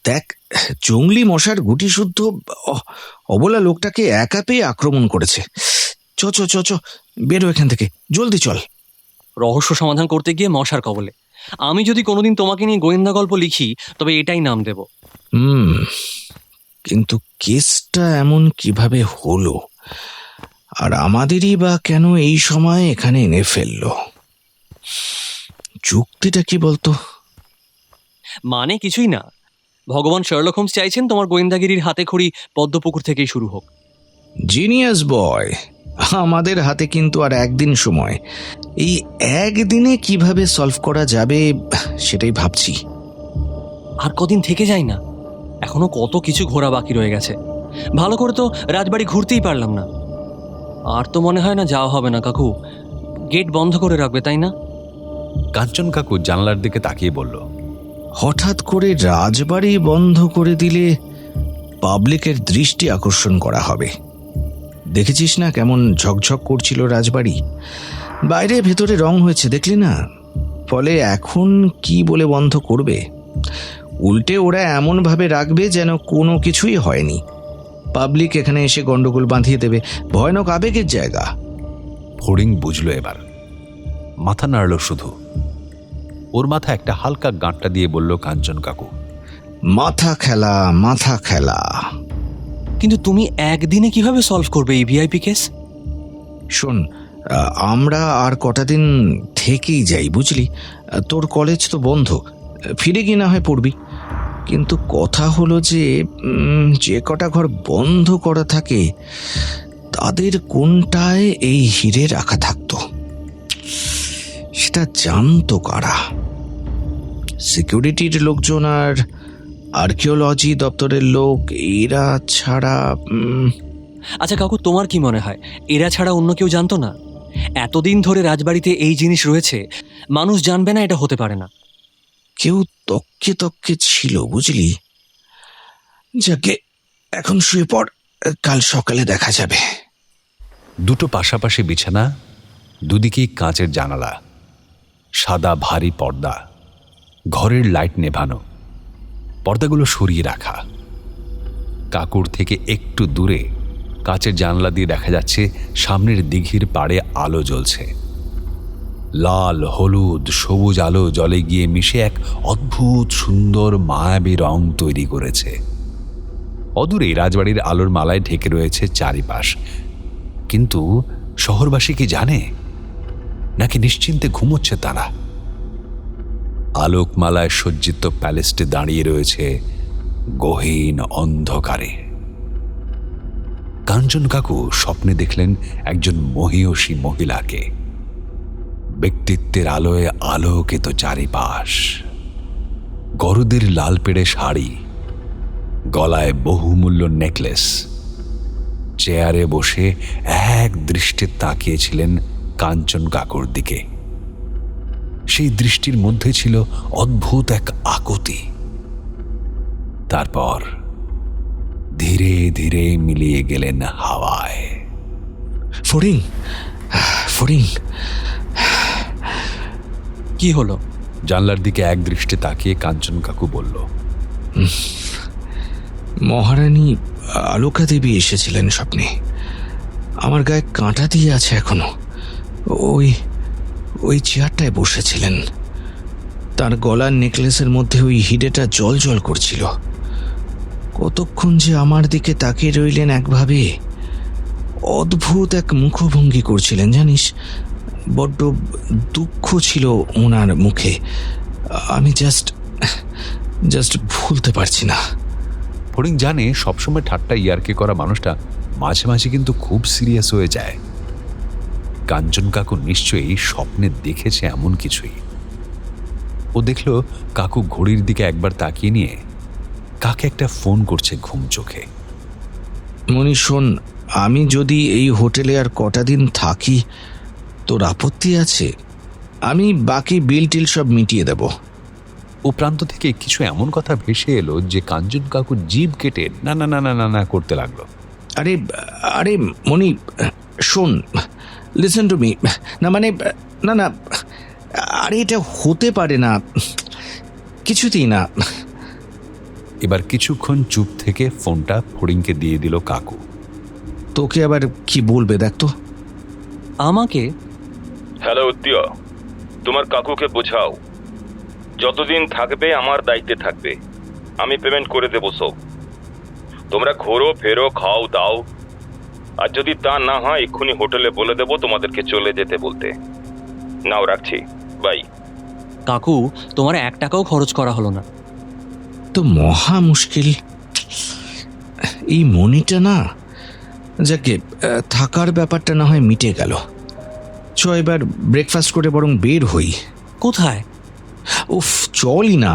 দেখ, জঙ্গলি মশার গুটি শুদ্ধ অবলা লোকটাকে একা পেয়ে আক্রমণ করেছে। চ চ চ চ, বেরো এখান থেকে, জলদি চল। রহস্য সমাধান করতে গিয়ে মশার কবলে। আমি যদি কোনোদিন তোমাকে নিয়ে গোয়েন্দা গল্প লিখি, তবে এটাই নাম দেব। কিন্তু কেসটা এমন কিভাবে হলো, আর আমাদেরই বা কেন এই সময় এখানে এনে ফেললো? যুক্তিটা কি বলতো? মানে কিছুই না। ভগবান শার্লক হোমস চাইছেন তোমার গোয়েন্দাগিরির হাতে খড়ি পদ্মপুকুর থেকেই শুরু হোক। জিনিয়াস বয়। আমাদের হাতে কিন্তু আর একদিন সময়। এই একদিনে কিভাবে সলভ করা যাবে সেটাই ভাবছি। আর কদিন থেকে যাই না, এখনো কত কিছু ঘোরা বাকি রয়ে গেছে। ভালো করে তো রাজবাড়ি ঘুরতেই পারলাম না। আর তো মনে হয় না যাওয়া হবে না কাকু। গেট বন্ধ করে রাখবে, তাই না? কাঞ্চন কাকু জানলার দিকে তাকিয়ে বলল, হঠাৎ করে রাজবাড়ি বন্ধ করে দিলে পাবলিকের দৃষ্টি আকর্ষণ করা হবে। দেখেছিস না কেমন ঝকঝক করছিল রাজবাড়ি? বাইরে ভেতরে রং হয়েছে, দেখলি না? ফলে এখন কি বলে বন্ধ করবে? উল্টে ওরা এমনভাবে রাখবে যেন কোনো কিছুই হয়নি। পাবলিক এখানে এসে গন্ডগোল বাঁধিয়ে দেবে। ভয়ানক আবেগের জায়গা। ফড়িং বুঝলো এবার, মাথা নাড়ল শুধু। ওর মাথা একটা হালকা গাঁটটা দিয়ে বলল কাঞ্চন কাকু, মাথা খেলা, মাথা খেলা। কিন্তু তুমি একদিনে কিভাবে সলভ করবে এই ভিআইপি কেস? শোন, আমরা আর কটা দিন থেকেই যাই, বুঝলি? তোর কলেজ তো বন্ধ, ফিরে গিয়ে না হয় পড়বি। কিন্তু কথা হলো যে কটা ঘর বন্ধ করা থাকে তাদের কোনটায় এই হিরে রাখা থাকতো সেটা জানতো কারা? সিকিউরিটির লোকজন আর আর্কিওলজি দপ্তরের লোক, এরা ছাড়া। আচ্ছা কাকু, তোমার কি মনে হয় এরা ছাড়া অন্য কেউ জানতো না? এতদিন ধরে রাজবাড়িতে এই জিনিস রয়েছে, মানুষ জানবে না এটা হতে পারে না। কেউ তককে তককে ছিল, বুঝলি? যাকে, এখন শুয়ে পড়, কাল সকালে দেখা যাবে। দুটো পাশাপাশি বিছানা, দুদিকেই কাঁচের জানালা, সাদা ভারী পর্দা, ঘরের লাইট নেভানো, পর্দাগুলো সরিয়ে রাখা। কাকুর থেকে একটু দূরে কাঁচের জানলা দিয়ে দেখা যাচ্ছে সামনের দিঘির পাড়ে আলো জ্বলছে। লাল, হলুদ, সবুজ আলো জলে গিয়ে মিশে এক অদ্ভুত সুন্দর মায়াবী রং তৈরি করেছে। অদূরে রাজবাড়ির আলোর মালায় ঢেকে রয়েছে চারিপাশ। কিন্তু শহরবাসী কি জানে, নাকি নিশ্চিন্তে ঘুমোচ্ছে তারা? আলোকমালায় সজ্জিত প্যালেসটি দাঁড়িয়ে রয়েছে গহীন অন্ধকারে। কাঞ্চন কাকু স্বপ্নে দেখলেন একজন মহীয়সী মহিলাকে, ব্যক্তিত্বের আলোয় আলোকিত চারিপাশ, গরুদের লাল পেড়ে শাড়ি, গলায় বহুমূল্য নেকলেস। চেয়ারে বসে এক দৃষ্টে তাকিয়েছিলেন কাঞ্চন কাকুর দিকে। সেই দৃষ্টির মধ্যে ছিল অদ্ভুত এক আকুতি। তারপর ধীরে ধীরে মিলিয়ে গেলেন হাওয়ায়। ফড়িং, ফড়িং। কি হলো? জানলার দিকে এক দৃষ্টে তাকিয়ে কাঞ্চন কাকু বলল, মহারানী আলোকা দেবী এসেছিলেন স্বপ্নে। আমার গায়ে কাঁটা দিয়ে আছে এখনো। ওই ওই চেয়ারটায় বসেছিলেন। তার গলার নেকলেসের মধ্যে ওই হিরেটা জল জল করছিল। কতক্ষণ যে আমার দিকে তাকিয়ে রইলেন একভাবে। অদ্ভুত এক মুখভঙ্গি করছিলেন জানিস। বড্ড দুঃখ ছিল ওনার মুখে। আমি জাস্ট ভুলতে পারছি না। ফড়িং জানে সবসময় ঠাট্টা ইয়ার্কি করা মানুষটা মাঝে মাঝে কিন্তু খুব সিরিয়াস হয়ে যায়। কাঞ্চন কাকু নিশ্চয়ই স্বপ্নে দেখেছে এমন কিছুই। ও দেখল কাকু ঘড়ির দিকে একবার তাকিয়ে নিয়ে কাকে একটা ফোন করছে ঘুম চোখে। মনি শোন, আমি যদি এই হোটেলে আর কটা দিন থাকি তোর আপত্তি আছে? আমি বাকি বিল টিল সব মিটিয়ে দেব। ও প্রান্ত থেকে কিছু এমন কথা ভেসে এলো যে কাঞ্চন কাকু জিভ কেটে না না না না না না করতে লাগলো। আরে আরে মনি শোন, লিসেন টু মি। না মানে না না, আরে এটা হতে পারে না, কিছুতেই না। এবার কিছুক্ষণ চুপ থেকে ফোনটা ফড়িংকে দিয়ে দিল কাকু। তোকে আবার কি বলবে দেখ তো। আমাকে? হ্যালো উত্তীয়, তোমার কাকুকে বোঝাও যতদিন থাকবে আমার দায়িত্বে থাকবে, আমি পেমেন্ট করে দেবো সব। তোমরা ঘোরো ফেরো খাও দাও, আর যদি তা না হয় এক্ষুনি হোটেলে বলে দেবো তোমাদেরকে চলে যেতে বলতে। নাও রাখছি, বাই। কাকু, তোমার 1 টাকাও খরচ করা হলো না। তো মহা মুশকিল এই মনিটা না। যাকে থাকার ব্যাপারটা না হয় মিটে গেল। চ এবার ব্রেকফাস্ট করে বরং বের হই। কোথায়? উফ, চলই না।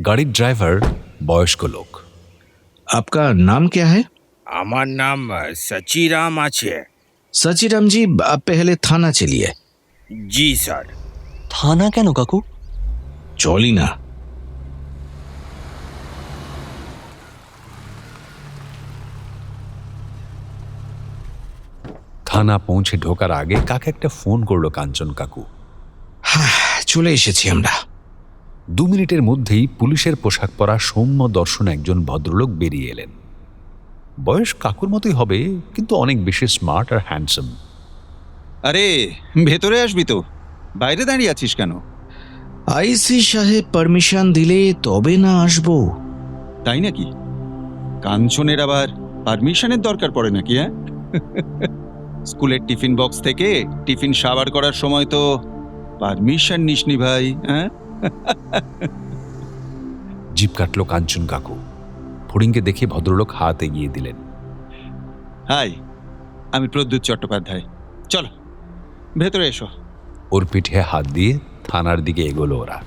গাড়ির ড্রাইভার বয়স্ক লোক। आपका नाम क्या है? আমার নাম সচিরাম আছে। सचिराम जी, आप पहले थाना चलिए। জি স্যার। থানা কেন কাকু? চলি না। থানা পৌঁছে ঢোকার আগে কাকে একটা ফোন করলো কাঞ্চন কাকু। হ্যাঁ, চলে এসেছি আমরা। 2 মিনিটের মধ্যেই পুলিশের পোশাক পরা সৌম্য দর্শন একজন ভদ্রলোক বেরিয়ে এলেন। বয়স কাকুর মতোই হবে, কিন্তু অনেক বেশি স্মার্ট আর হ্যান্ডসাম। আরে ভেতরে আসবি তো, বাইরে দাঁড়িয়ে আছিস কেন? আইসি সাহেব পারমিশন দিলে তবে না আসবো। তাই নাকি? কাঞ্চনের আবার পারমিশনের দরকার পড়ে নাকি? হ্যাঁ, স্কুলের টিফিন বক্স থেকে টিফিন সাবার করার সময় তো পারমিশন নিসনি ভাই। হ্যাঁ, জিভ কাটলো কাঞ্চন কাকু। ফড়িংকে দেখে ভদ্রলোক হাত এগিয়ে দিলেন। হাই, আমি প্রদ্যুৎ চট্টোপাধ্যায়। চলো ভেতরে এসো। ওর পিঠে হাত দিয়ে থানার দিকে এগোলো ওরা।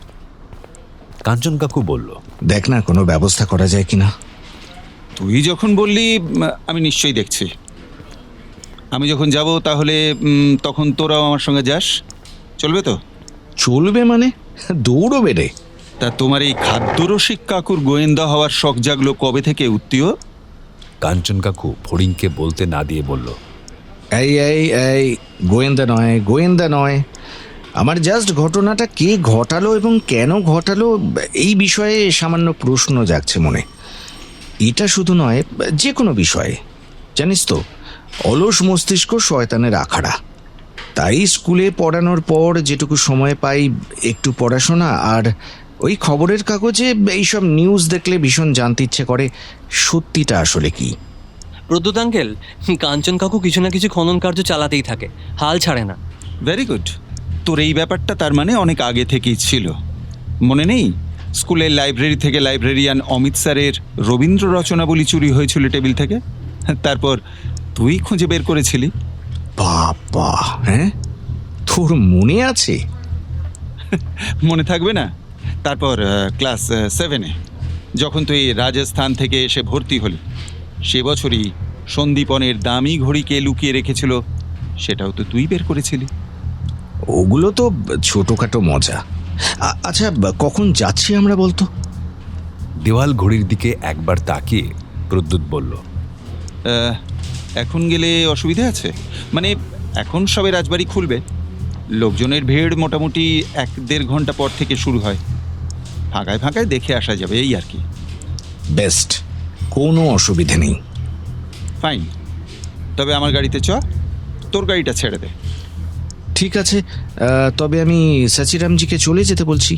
কাঞ্চন কাকু বলল, দেখ না কোনো ব্যবস্থা করা যায় কিনা। তুই যখন বললি আমি নিশ্চয়ই দেখছি। আমি যখন যাব তাহলে তখন তোরাও আমার সঙ্গে যাস, চলবে তো? চলবে মানে? দৌড়বে রে। তা তোমার এই খাদ্যরসিক কাকুর গোয়েন্দা হওয়ার শখ জাগলো কবে থেকে উত্তীয়? কাঞ্চন কাকু ফড়িংকে বলতে না দিয়ে বলল, এই এই এই গোয়েন্দা নয়, গোয়েন্দা নয়। আমার জাস্ট ঘটনাটা কে ঘটালো এবং কেন ঘটালো এই বিষয়ে সামান্য প্রশ্ন জাগছে মনে। এটা শুধু নয়, যে কোনো বিষয়ে। জানিস তো, অলস মস্তিষ্ক শয়তানের আখাড়া। তাই স্কুলে পড়ানোর পর যেটুকু সময় পাই একটু পড়াশোনা আর ওই খবরের কাগজে এইসব নিউজ দেখলে ভীষণ জানতে ইচ্ছে করে সত্যিটা আসলে কি। প্রদ্যুৎ আঙ্কেল, কাঞ্চন কাকু কিছু না কিছু খনন কার্য চালাতেই থাকে, হাল ছাড়ে না। Very good. তোর এই ব্যাপারটা তার মানে অনেক আগে থেকেই ছিল, মনে নেই? স্কুলের লাইব্রেরি থেকে লাইব্রেরিয়ান অমিত স্যারের রবীন্দ্র রচনাবলী চুরি হয়েছিল টেবিল থেকে, তারপর তুই খুঁজে বের করেছিলি। বাবা, হ্যাঁ, তোর মনে আছে? মনে থাকবে না? তারপর ক্লাস 7-এ যখন তুই রাজস্থান থেকে এসে ভর্তি হলি, সে বছরই সন্দীপনের দামি ঘড়ি কে লুকিয়ে রেখেছিল, সেটাও তো তুই বের করেছিলি। ওগুলো তো ছোটখাটো মজা। আচ্ছা, কখন যাচ্ছি আমরা বলতো? দেওয়াল ঘড়ির দিকে একবার তাকিয়ে প্রদ্যুৎ বলল, এখন গেলে অসুবিধা আছে? মানে এখন সবে রাজবাড়ি খুলবে, লোকজনের ভিড় মোটামুটি 1-1.5 ঘন্টা পর থেকে শুরু হয়। ফাঁকায় ফাঁকায় দেখে আসা যাবে, এই আর কি। বেস্ট। কোনো অসুবিধে নেই। ফাইন, তবে আমার গাড়িতে চ, তোর গাড়িটা ছেড়ে দে। ঠিক আছে, তবে আমি সাচিরামজিকে চলে যেতে বলছি।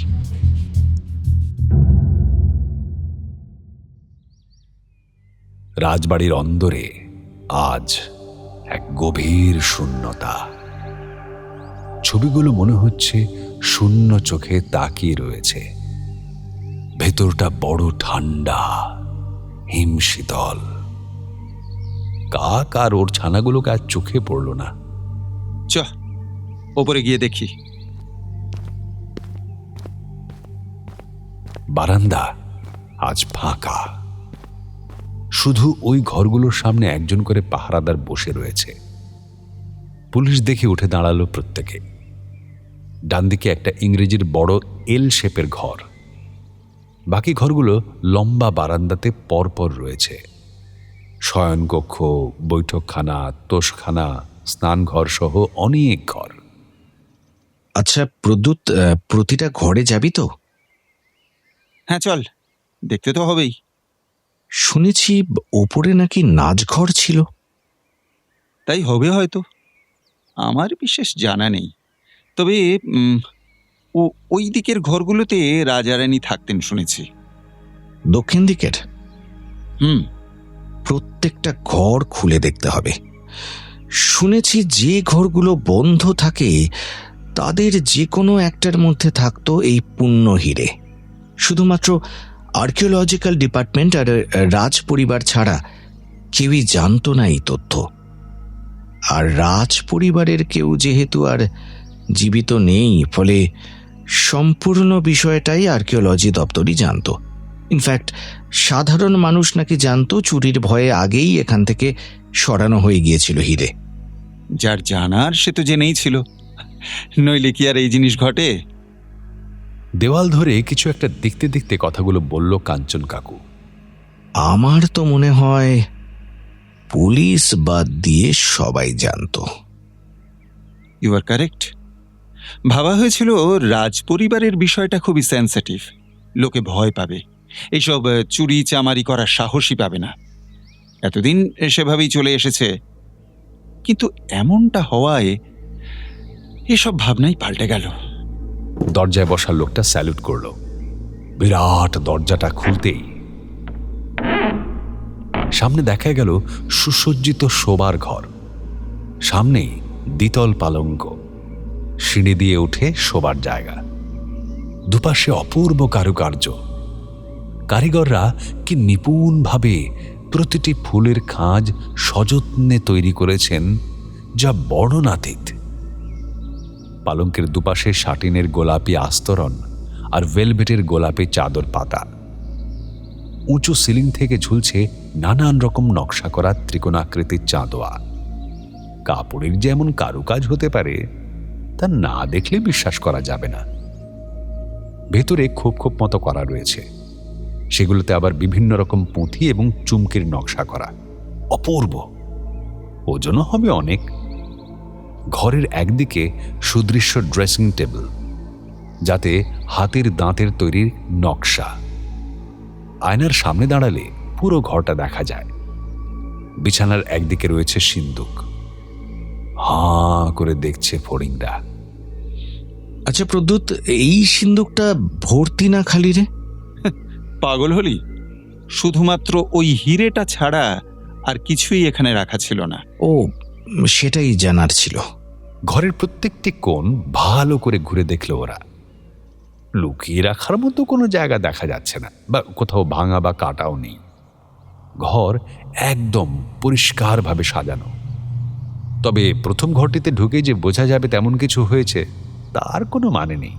রাজবাড়ির অন্দরে আজ এক গভীর শূন্যতা। ছবিগুলো মনে হচ্ছে শূন্য চোখে তাকিয়ে রয়েছে। ভেতরটা বড় ঠান্ডা, হিমশীতল। কাক আর ওর ছানাগুলোকে আজ চোখে পড়ল না। চ, ওপরে গিয়ে দেখি। বারান্দা আজ ফাঁকা। শুধু ওই ঘরগুলোর সামনে একজন করে পাহারাদার বসে রয়েছে। পুলিশ দেখে উঠে দাঁড়ালো প্রত্যেকে। ডান দিকে একটা ইংরেজির বড় এল শেপের ঘর। বাকি ঘরগুলো লম্বা বারান্দাতে পরপর রয়েছে। শয়নকক্ষ, বৈঠকখানা, তোষখানা, স্নানঘর সহ অনেক ঘর। আচ্ছা প্রদ্যুৎ, প্রতিটা ঘরে যাবি তো? হ্যাঁ চল, দেখতে তো হবেই। শুনেছি ওপরে নাকি নাচঘর ছিল। তাই হবে হয়তো, আমার বিশেষ জানা নেই। তবে ওই দিকের ঘরগুলোতে রাজারানী থাকতেন শুনেছি। দক্ষিণ দিকের? প্রত্যেকটা ঘর খুলে দেখতে হবে। শুনেছি যে ঘরগুলো বন্ধ থাকে তাদের যে কোনো একটার মধ্যে থাকতো এই পুণ্য হিরে। শুধুমাত্র আর্কিওলজিক্যাল ডিপার্টমেন্ট আর রাজ পরিবার ছাড়া কেউই জানতো না এই তথ্য। আর রাজ পরিবারের কেউ যেহেতু আর জীবিত নেই, ফলে সম্পূর্ণ বিষয়টাই আর্কিওলজি দপ্তরই জানতো। ইনফ্যাক্ট সাধারণ মানুষ নাকি জানতো চুরির ভয়ে আগেই এখান থেকে সরানো হয়ে গিয়েছিল হিরে। যার জানার সে তো জেনেই ছিল, নইলে কি আর এই জিনিস ঘটে? দেওয়াল ধরে কিছু একটা দেখতে দেখতে কথাগুলো বলল কাঞ্চন কাকু। আমার তো মনে হয় পুলিশ বাদ দিয়ে সবাই জানতো। You are correct. ভাবা হয়েছিল রাজ পরিবারের বিষয়টা খুবই সেন্সিটিভ, লোকে ভয় পাবে, এইসব চুরি চামারি করার সাহসই পাবে না। এতদিন সেভাবেই চলে এসেছে, কিন্তু এমনটা হওয়ায় এসব ভাবনাই পাল্টে গেল। দরজায় বসা লোকটা স্যালুট করল। বিরাট দরজাটা খুলতেই সামনে দেখা গেল সুসজ্জিত শোবার ঘর। সামনেই দ্বিতল পালঙ্ক, সিঁড়ি দিয়ে উঠে শোবার জায়গা। দুপাশে অপূর্ব কারুকার্য। কারিগররা কি নিপুণভাবে প্রতিটি ফুলের খাঁজ সযত্নে তৈরি করেছেন, যা বর্ণনাতীত। পালঙ্কের দুপাশে শাটিনের গোলাপি আস্তরণ আর ভেলভেটের গোলাপি চাদর পাতা। উঁচু সিলিং থেকে ঝুলছে নানান রকম নকশা করা ত্রিকোণাকৃতির চাঁদোয়া। কাপড়ের যেমন কারুকাজ হতে পারে তা না দেখলে বিশ্বাস করা যাবে না। ভেতরে খোপ খোপ মতো করা রয়েছে, সেগুলোতে আবার বিভিন্ন রকম পুঁথি এবং চুমকির নকশা করা। অপূর্ব, ওজনও হবে অনেক। ঘরের একদিকে সুদৃশ্য ড্রেসিং টেবিল, যাতে হাতের দাঁতের তৈরির নকশা। আয়নার সামনে দাঁড়ালে পুরো ঘরটা দেখা যায়। বিছানার একদিকে রয়েছে সিন্দুক। হাঁ করে দেখছে ফড়িংরা। আচ্ছা প্রদ্যুৎ, এই সিন্দুকটা ভর্তি না খালি রে? পাগল হলি? শুধুমাত্র ওই হিরেটা ছাড়া আর কিছুই এখানে রাখা ছিল না। ও, সেটাই জানার ছিল। ঘরের প্রত্যেকটি কোণ ভালো করে ঘুরে দেখল ওরা। লুকিয়ে রাখার মতো কোনো জায়গা দেখা যাচ্ছে না, বা কোথাও ভাঙা বা কাটাও নেই। ঘর একদম পরিষ্কারভাবে সাজানো। তবে প্রথম ঘরটিতে ঢুকে যে বোঝা যাবে তেমন কিছু হয়েছে তার কোনো মানে নেই।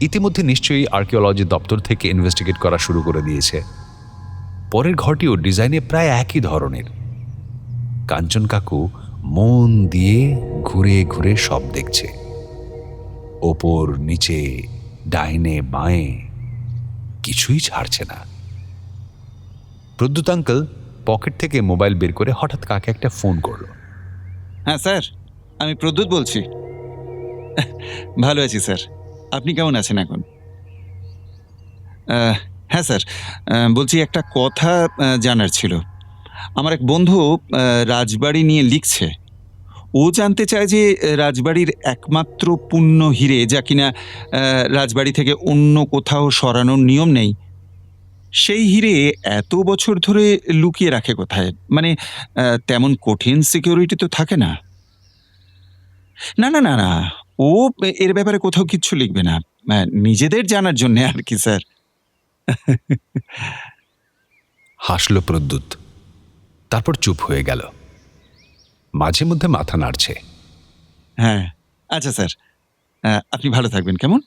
ইতিমধ্যে নিশ্চয়ই আর্কিওলজি দপ্তর থেকে ইনভেস্টিগেট করা শুরু করে দিয়েছে। পরের ঘরটিও ডিজাইনে প্রায় একই ধরনের। কাঞ্চন কাকু মন দিয়ে ঘুরে ঘুরে সব দেখছে, ওপর নিচে ডাইনে বাঁয়ে, কিছুই ছাড়ছে না। প্রদ্যুৎ আঙ্কেল পকেট থেকে মোবাইল বের করে হঠাৎ কাকে একটা ফোন করলো। হ্যাঁ স্যার, আমি প্রদ্যুৎ বলছি। ভালো আছি স্যার, আপনি কেমন আছেন এখন? হ্যাঁ স্যার, বলছি একটা কথা জানার ছিল। আমার এক বন্ধু রাজবাড়ি নিয়ে লিখছে। ও জানতে চায় যে রাজবাড়ির একমাত্র পূর্ণ হিরে, যা কিনা রাজবাড়ি থেকে অন্য কোথাও সরানোর নিয়ম নেই, সেই হিরে এত বছর ধরে লুকিয়ে রাখে কোথায়? মানে তেমন কঠিন সিকিউরিটি তো থাকে না। না না না না, ও এর ব্যাপারে কোথাও কিচ্ছু লিখবে না, নিজেদের জানার জন্য আর কি স্যার। হাসল প্রদ্যুৎ, তারপর চুপ হয়ে গেল, মাঝে মধ্যে মাথা নাড়ছে। হ্যাঁ, আচ্ছা স্যার, আপনি ভালো থাকবেন, কেমন?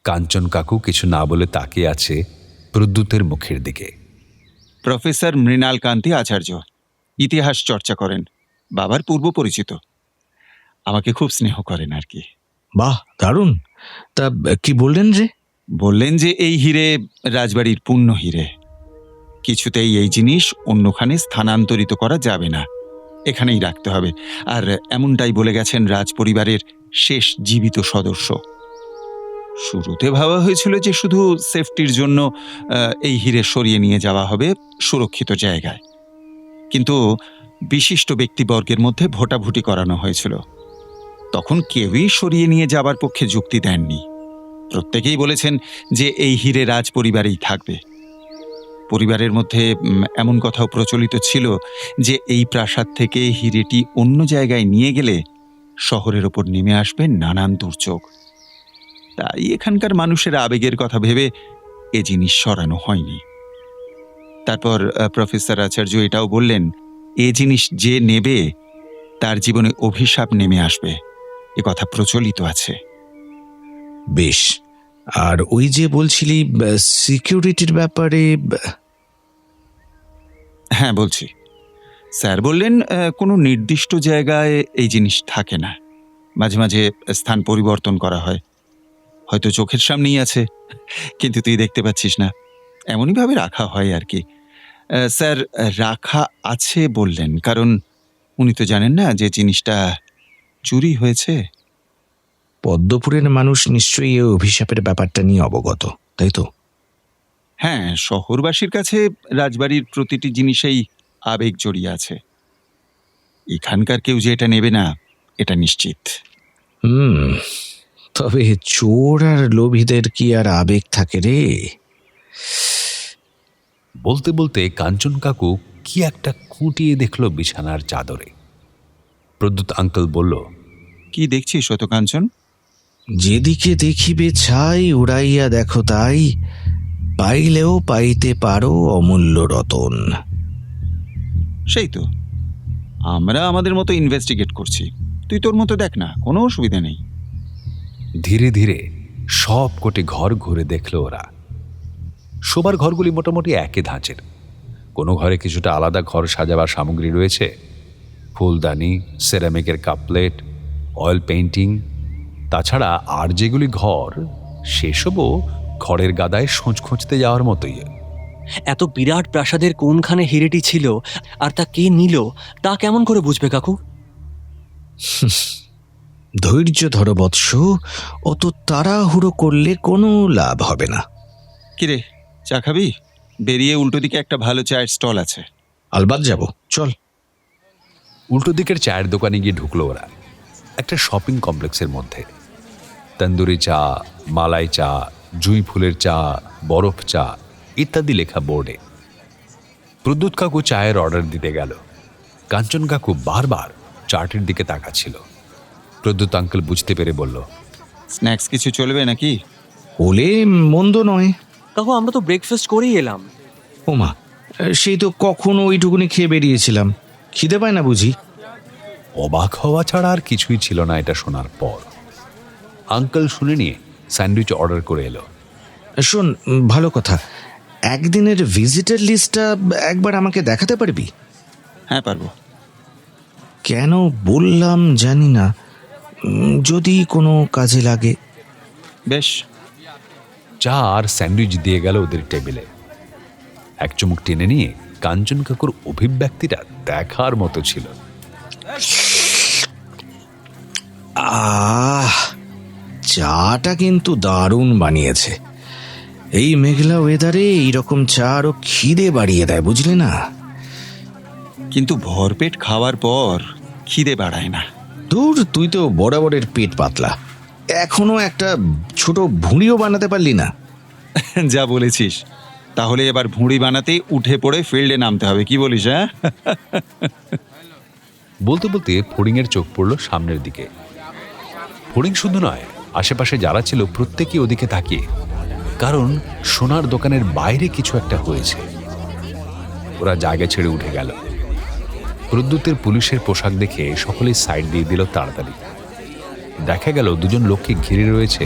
কাঞ্চন কাকু কিছু না বলে তাকিয়ে আছে প্রদ্যুতের মুখের দিকে। প্রফেসর মৃণাল কান্তি আচার্য, ইতিহাস চর্চা করেন, বাবার পূর্ব পরিচিত, আমাকে খুব স্নেহ করেন আর কি। বাহ, দারুণ। তা কি বললেন যে? বললেন যে এই হিরে রাজবাড়ির পূর্ণ হিরে, কিছুতেই এই জিনিস অন্যখানে স্থানান্তরিত করা যাবে না, এখানেই রাখতে হবে। আর এমনটাই বলে গেছেন রাজ পরিবারের শেষ জীবিত সদস্য। শুরুতে ভাবা হয়েছিল যে শুধু সেফটির জন্য এই হিরে সরিয়ে নিয়ে যাওয়া হবে সুরক্ষিত জায়গায়, কিন্তু বিশিষ্ট ব্যক্তিবর্গের মধ্যে ভোটাভুটি করানো হয়েছিল। তখন কেউই সরিয়ে নিয়ে যাবার পক্ষে যুক্তি দেননি। প্রত্যেকেই বলেছেন যে এই হিরে রাজ পরিবারেই থাকবে। পরিবারের মধ্যে এমন কথাও প্রচলিত ছিল যে এই প্রাসাদ থেকে হিরেটি অন্য জায়গায় নিয়ে গেলে শহরের ওপর নেমে আসবে নানান দুর্যোগ। তাই এখানকার মানুষের আবেগের কথা ভেবে এ জিনিস সরানো হয়নি। তারপর প্রফেসর আচার্য এটাও বললেন, এ জিনিস যে নেবে তার জীবনে অভিশাপ নেমে আসবে, এ কথা প্রচলিত আছে। বেশ, আর ওই যে বলছিলি সিকিউরিটির ব্যাপারে? হ্যাঁ বলছি, স্যার বললেন কোনো নির্দিষ্ট জায়গায় এই জিনিস থাকে না, মাঝে মাঝে স্থান পরিবর্তন করা হয়। হয়তো চোখের সামনেই আছে, কিন্তু তুই দেখতে পাচ্ছিস না, এমনইভাবে রাখা হয় আর কি। স্যার রাখা আছে বললেন কারণ উনি তো জানেন না যে জিনিসটা চুরি হয়েছে। পদ্মপুরের মানুষ নিশ্চয়ই এই অভিশাপের ব্যাপারটা নিয়ে অবগত, তাই তো? হ্যাঁ, শহরবাসীর কাছে রাজবাড়ির প্রতিটি জিনিসেই আবেগ জড়িয়ে আছে। এখানকার কেউ যে এটা নেবে না এটা নিশ্চিত। তবে চোর আর লোভীদের কি আর আবেগ থাকে রে? বলতে বলতে কাঞ্চন কাকু কি একটা খুঁটিয়ে দেখল বিছানার চাদরে। প্রদ্যুৎ আঙ্কেল বলল, কি দেখছিস অত কাঞ্চন? যেদিকে দেখিবে ছাই, উড়াইয়া দেখো তাই, পাইলেও পাইতে পারো অমূল্য রতন। সেই তো, আমরা আমাদের মতো ইনভেস্টিগেট করছি, তুই তোর মতো দেখ না, কোনো অসুবিধা নেই। ধীরে ধীরে সব কটি ঘর ঘুরে দেখল ওরা। শোবার ঘরগুলি মোটামুটি একই ধাঁচের, কোনো ঘরে কিছুটা আলাদা ঘর সাজাবার সামগ্রী রয়েছে, ফুলদানি, সেরামিকের কাপপ্লেট, অয়েল পেইন্টিং। তাছাড়া আর যেগুলি ঘর, সেসবও ঘরের গাদায় সোঁচ খুঁজতে যাওয়ার মতোই। এত বিরাট প্রাসাদের কোনখানে হিরেটি ছিল আর তা কে নিল তা কেমন করে বুঝবে কাকু? ধৈর্য ধরো বৎস, অত তাড়াহুড়ো করলে কোনো লাভ হবে না। কিরে, চা খাবি? বেরিয়ে উল্টো দিকে একটা ভালো চায়ের স্টল আছে। আলবাদ যাব, চল। উল্টো দিকের চায়ের দোকানে গিয়ে ঢুকলো ওরা, একটা শপিং কমপ্লেক্সের মধ্যে। তন্দুরি চা, মালাই চা, জুঁই ফুলের চা, বরফ চা ইত্যাদি লেখা বোর্ডে। প্রদ্যুৎ কাকু চায়ের অর্ডার দিতে গেল, কাঞ্চন কাকু বারবার চার্টের দিকে তাকাচ্ছিল। প্রদ্যুৎ আঙ্কেল বুঝতে পেরে বলল, স্ন্যাক্স কিছু চলবে নাকি? ওলে মন্দ নয়। কাকু আমরা তো ব্রেকফাস্ট করেই এলাম। ওমা, সেই তো কখন ওইটুকুনি খেয়ে বেরিয়েছিলাম, খিদে পায় না বুঝি? অবাক হওয়া ছাড়া আর কিছুই ছিল না এটা শোনার পর। আঙ্কেল শুনে নিয়ে স্যান্ডউইচ অর্ডার করে এলো। শোন, ভালো কথা, একদিনের ভিজিটার লিস্টটা একবার আমাকে দেখাতে পারবি? হ্যাঁ পারবো। কেন বললাম জানি না, যদি কোনো কাজে লাগে। বেশ। চা আর স্যান্ডউইচ দিয়ে গেল ওদের টেবিলে। এক চুমুক টেনে নিয়ে কাঞ্চন কাকুর অভিব্যক্তিটা দেখার মতো ছিল। চাটা কিন্তু দারুণ বানিয়েছে। এই মেঘলা ওয়েদারে এইরকম চা আরো খিদে বাড়িয়ে দেয়, বুঝলে না? কিন্তু ভরপেট খাওয়ার পর খিদে বাড়ায় না। দূর, তুই তো বরাবরের পেট পাতলা, এখনো একটা ছোট ভুঁড়িও বানাতে পারলি না। যা বলেছিস, তাহলে এবার ভুঁড়ি বানাতে উঠে পড়ে ফিল্ডে নামতে হবে, কি বলিস? হ্যাঁ, বলতে বলতে ফড়িংয়ের চোখ পড়ল সামনের দিকে। ফড়িং শুধু নয়, আশেপাশে যারা ছিল প্রত্যেকেই ওদিকে তাকিয়ে, কারণ সোনার দোকানের বাইরে কিছু একটা হয়েছে। ওরা জায়গা ছেড়ে উঠে গেল। প্রদ্যুতের পুলিশের পোশাক দেখে সকলেই সাইড দিয়ে দিল তাড়াতাড়ি। দেখা গেল দুজন লোককে ঘিরে রয়েছে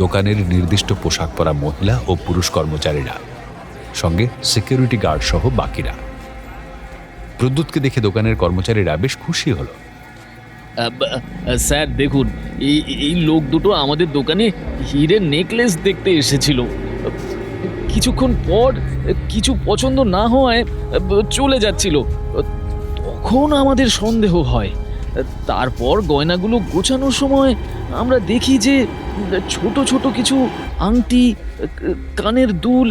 দোকানের নির্দিষ্ট পোশাক পরা মহিলা ও পুরুষ কর্মচারীরা, সঙ্গে সিকিউরিটি গার্ড সহ বাকিরা। প্রদ্যুৎকে দেখে দোকানের কর্মচারীরা বেশ খুশি হলো। স্যার দেখুন, এই লোক দুটো আমাদের দোকানে হীরের নেকলেস দেখতে এসেছিল। কিছুক্ষণ পর কিছু পছন্দ না হওয়ায় চলে যাচ্ছিল। তখন আমাদের সন্দেহ হয়। তারপর গয়নাগুলো গোছানোর সময় আমরা দেখি যে ছোট ছোট কিছু আংটি, কানের দুল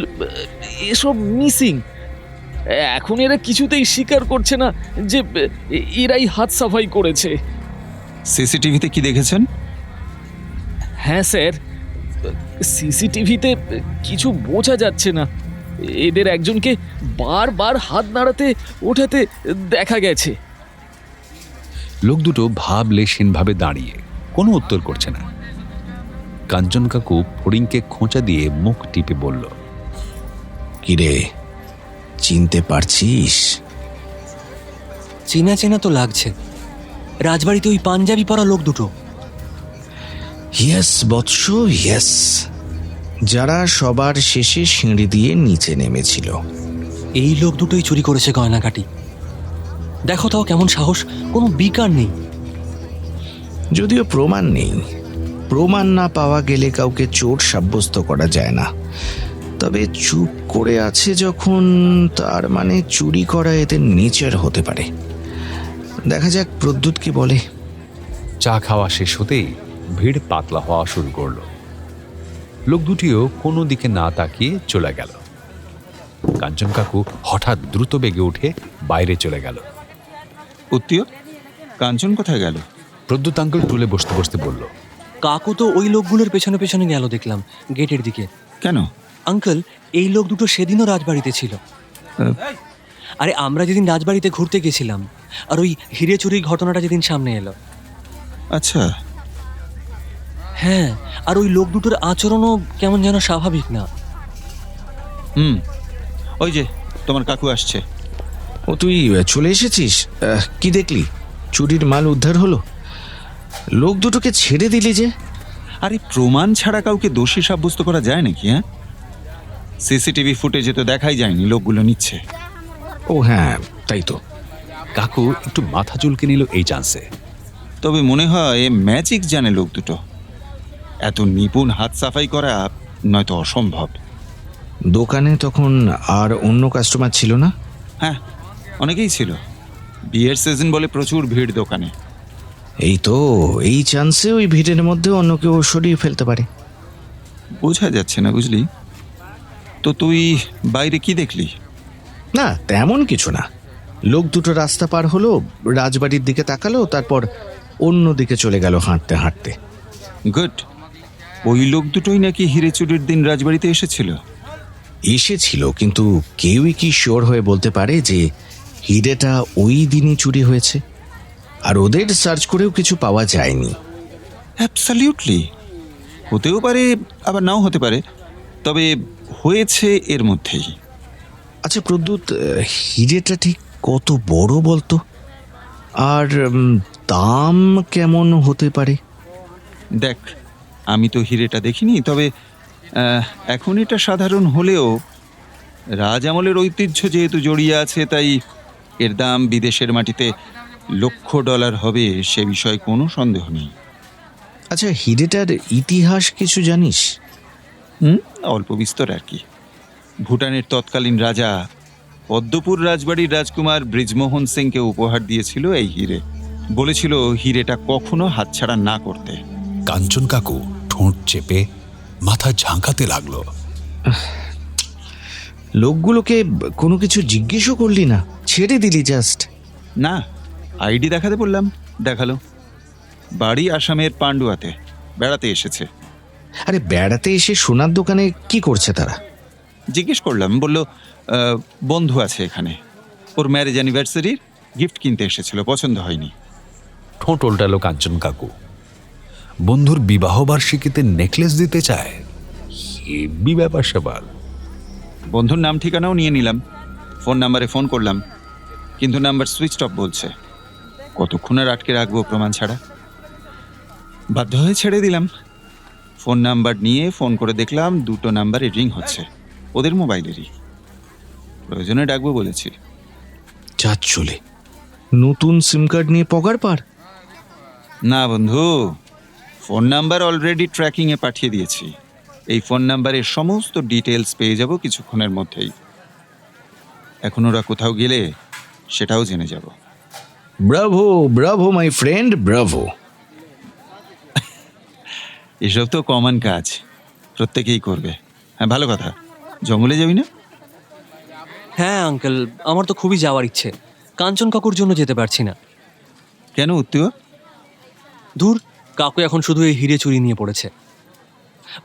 এসব মিসিং। এখন এরা কিছুতেই স্বীকার করছে না যে এরাই হাত সাফাই করেছে। সিসিটিভিতে কি দেখেছেন? হ্যাঁ স্যার, সিসিটিভিতে কিছু বোঝা যাচ্ছে না। এদের একজনকে বারবার হাত নাড়াতে ওঠাতে দেখা গেছে। লোক দুটো ভাবলেশহীনভাবে দাঁড়িয়ে কোনো উত্তর করছে না। কাঞ্চন কাকু ফড়িংকে খোঁচা দিয়ে মুখ টিপে বলল, কিরে, চিনতে পারছিস? চেনা চেনা তো লাগছে। রাজবাড়িতে ওই পাঞ্জাবি পরা লোক দুটো। ইয়েস বৎস, ইয়েস। যারা সবার শেষে সিঁড়ি দিয়ে নিচে নেমেছিল। এই লোক দুটোই চুরি করেছে গয়নাকাটি। দেখো তাও কেমন সাহস, কোনো বিকার নেই। যদিও প্রমাণ নেই, প্রমাণ না পাওয়া গেলে কাউকে চোর সাব্যস্ত করা যায় না। তবে চুপ করে আছে যখন, তার মানে চুরি করা এদের নেচার হতে পারে। দেখা যাক প্রদ্যুৎ কি বলে। চা খাওয়া শেষ হতেই ভিড় পাতলা হওয়া শুরু করল। লোক দুটিও কোনো দিকে না তাকিয়ে চলে গেল। কাঞ্চন কাকু হঠাৎ দ্রুত বেগে উঠে বাইরে চলে গেল। উত্তীয়, কাঞ্চন কোথায় গেল? প্রদ্যুৎ আঙ্কেল টুলে বসতে বসতে বলল, কাকু তো ওই লোকগুলোর পেছনে পেছনে গেল দেখলাম, গেটের দিকে। কেন? আঙ্কেল, এই লোক দুটো সেদিনও রাজবাড়িতে ছিল। আরে আমরা যেদিন রাজবাড়িতে ঘুরতে গেছিলাম, আর ওই হিরে চুরির ঘটনাটা যেদিন সামনে এলো। আচ্ছা। হ্যাঁ, আর ওই লোক দুটোর আচরণও কেমন যেন স্বাভাবিক না। ওই যে তোমার কাকু আসছে। ও, তুই চলে এসেছিস? কি দেখলি? চুরির মাল উদ্ধার হলো? লোক দুটোকে ছেড়ে দিলি যে? আরে প্রমাণ ছাড়া কাউকে দোষী সাব্যস্ত করা যায় নাকি? হ্যাঁ, সিসিটিভি ফুটেজে তো দেখাই যায়নি লোকগুলো নিচ্ছে। ও হ্যাঁ, তাই তো। কাকু একটু মাথা চুলকে নিল এই চান্সে। তবে মনে হয় ম্যাজিক জানে লোক দুটো। এত নিপুণ হাত সাফাই করা নয়তো অসম্ভব। দোকানে তখন আর অন্য কাস্টমার ছিল না? হ্যাঁ, অনেকেই ছিল। বিয়ের সিজন বলে প্রচুর ভিড় দোকানে। এই তো, এই চান্সে ওই ভিড়ের মধ্যে অন্য কেউ সরিয়ে ফেলতে পারে। বোঝা যাচ্ছে না, বুঝলি? তো তুই বাইরে কি দেখলি? না, তেমন কিছু না। লোক দুটো রাস্তা পার হলো, রাজবাড়ির দিকে তাকালো, তারপর অন্য দিকে চলে গেল হাঁটতে হাঁটতে। গুড। ওই লোক দুটোই নাকি হিরে চুরির দিন রাজবাড়িতে এসেছিল? এসেছিল, কিন্তু কেউই কি শিওর হয়ে বলতে পারে যে হিরেটা ওই দিনই চুরি হয়েছে? আর ওদের সার্চ করেও কিছু পাওয়া যায়নি। অ্যাবসলিউটলি। হতেও পারে, আবার নাও হতে পারে, তবে হয়েছে এর মধ্যেই। আচ্ছা প্রদ্যুৎ, হিরেটা ঠিক কত বড় বলতো? আর দাম কেমন হতে পারে? দেখ, আমি তো হিরেটা দেখিনি, তবে এখন এটা সাধারণ হলেও রাজ আমলের ঐতিহ্য যেহেতু জড়িয়ে আছে, তাই এর দাম বিদেশের মাটিতে $1,00,000 হবে, সে বিষয়ে কোনো সন্দেহ নেই। আচ্ছা, হিরেটার ইতিহাস কিছু জানিস? অল্প বিস্তর আর কি। ভুটানের তৎকালীন রাজা পদ্মপুর রাজবাড়ির রাজকুমার ব্রিজমোহন সিংকে উপহার দিয়েছিল এই হিরে। বলেছিল হিরেটা কখনো হাতছাড়া না করতে। কাঞ্চন কাকু ঠোঁট চেপে মাথা ঝাঁকাতে লাগলো। লোকগুলোকে কোনো কিছু জিজ্ঞেসও করলি না, ছেড়ে দিলি জাস্ট? না, আইডি দেখাতে বললাম, দেখালো। বাড়ি আসামের পান্ডুয়াতে, বেড়াতে এসেছে। আরে বেড়াতে এসে সোনার দোকানে কি করছে তারা? জিজ্ঞেস করলাম, বলল বন্ধু আছে এখানে, ওর ম্যারেজ অ্যানিভার্সারির গিফট কিনতে এসেছিল, পছন্দ হয়নি। ঠোঁট উল্টালো কাঞ্চন কাকু। বন্ধুর বিবাহ বার্ষিকীতে নেকলেস দিতে চায়, হেব্বি ব্যাপার স্যাপার। বন্ধুর নাম ঠিকানাও নিয়ে নিলাম, ফোন নাম্বারে ফোন করলাম, কিন্তু নাম্বার সুইচ অফ বলছে। কতক্ষণ আর আটকে রাখবো প্রমাণ ছাড়া? বাধ্য হয়ে ছেড়ে দিলাম। ফোন নাম্বার নিয়ে ফোন করে দেখলাম 2টো নাম্বারে রিং হচ্ছে, ওদের মোবাইলেরই। প্রয়োজনে ডাকবো বলেছি। চার চলে নতুন সিম কার্ড নিয়ে পগার পার? না বন্ধু, ফোন নাম্বার অলরেডি ট্র্যাকিংয়ে পাঠিয়ে দিয়েছি। এই ফোন নাম্বারের সমস্ত ডিটেলস পেয়ে যাব কিছুক্ষণের মধ্যেই। এখন ওরা কোথাও গেলে সেটাও জেনে যাব। Bravo Bravo my friend, Bravo. এসব তো কমন কাজ, প্রত্যেকেই করবে। হ্যাঁ, ভালো কথা। জঙ্গলে যাবি না? হ্যাঁ আঙ্কেল, আমার তো খুবই যাওয়ার ইচ্ছে। কাঞ্চন কাকুর জন্য যেতে পারছি না। কেন উত্তীয়? ধুর, কাকু এখন শুধু এই হিরে চুরি নিয়ে পড়েছে।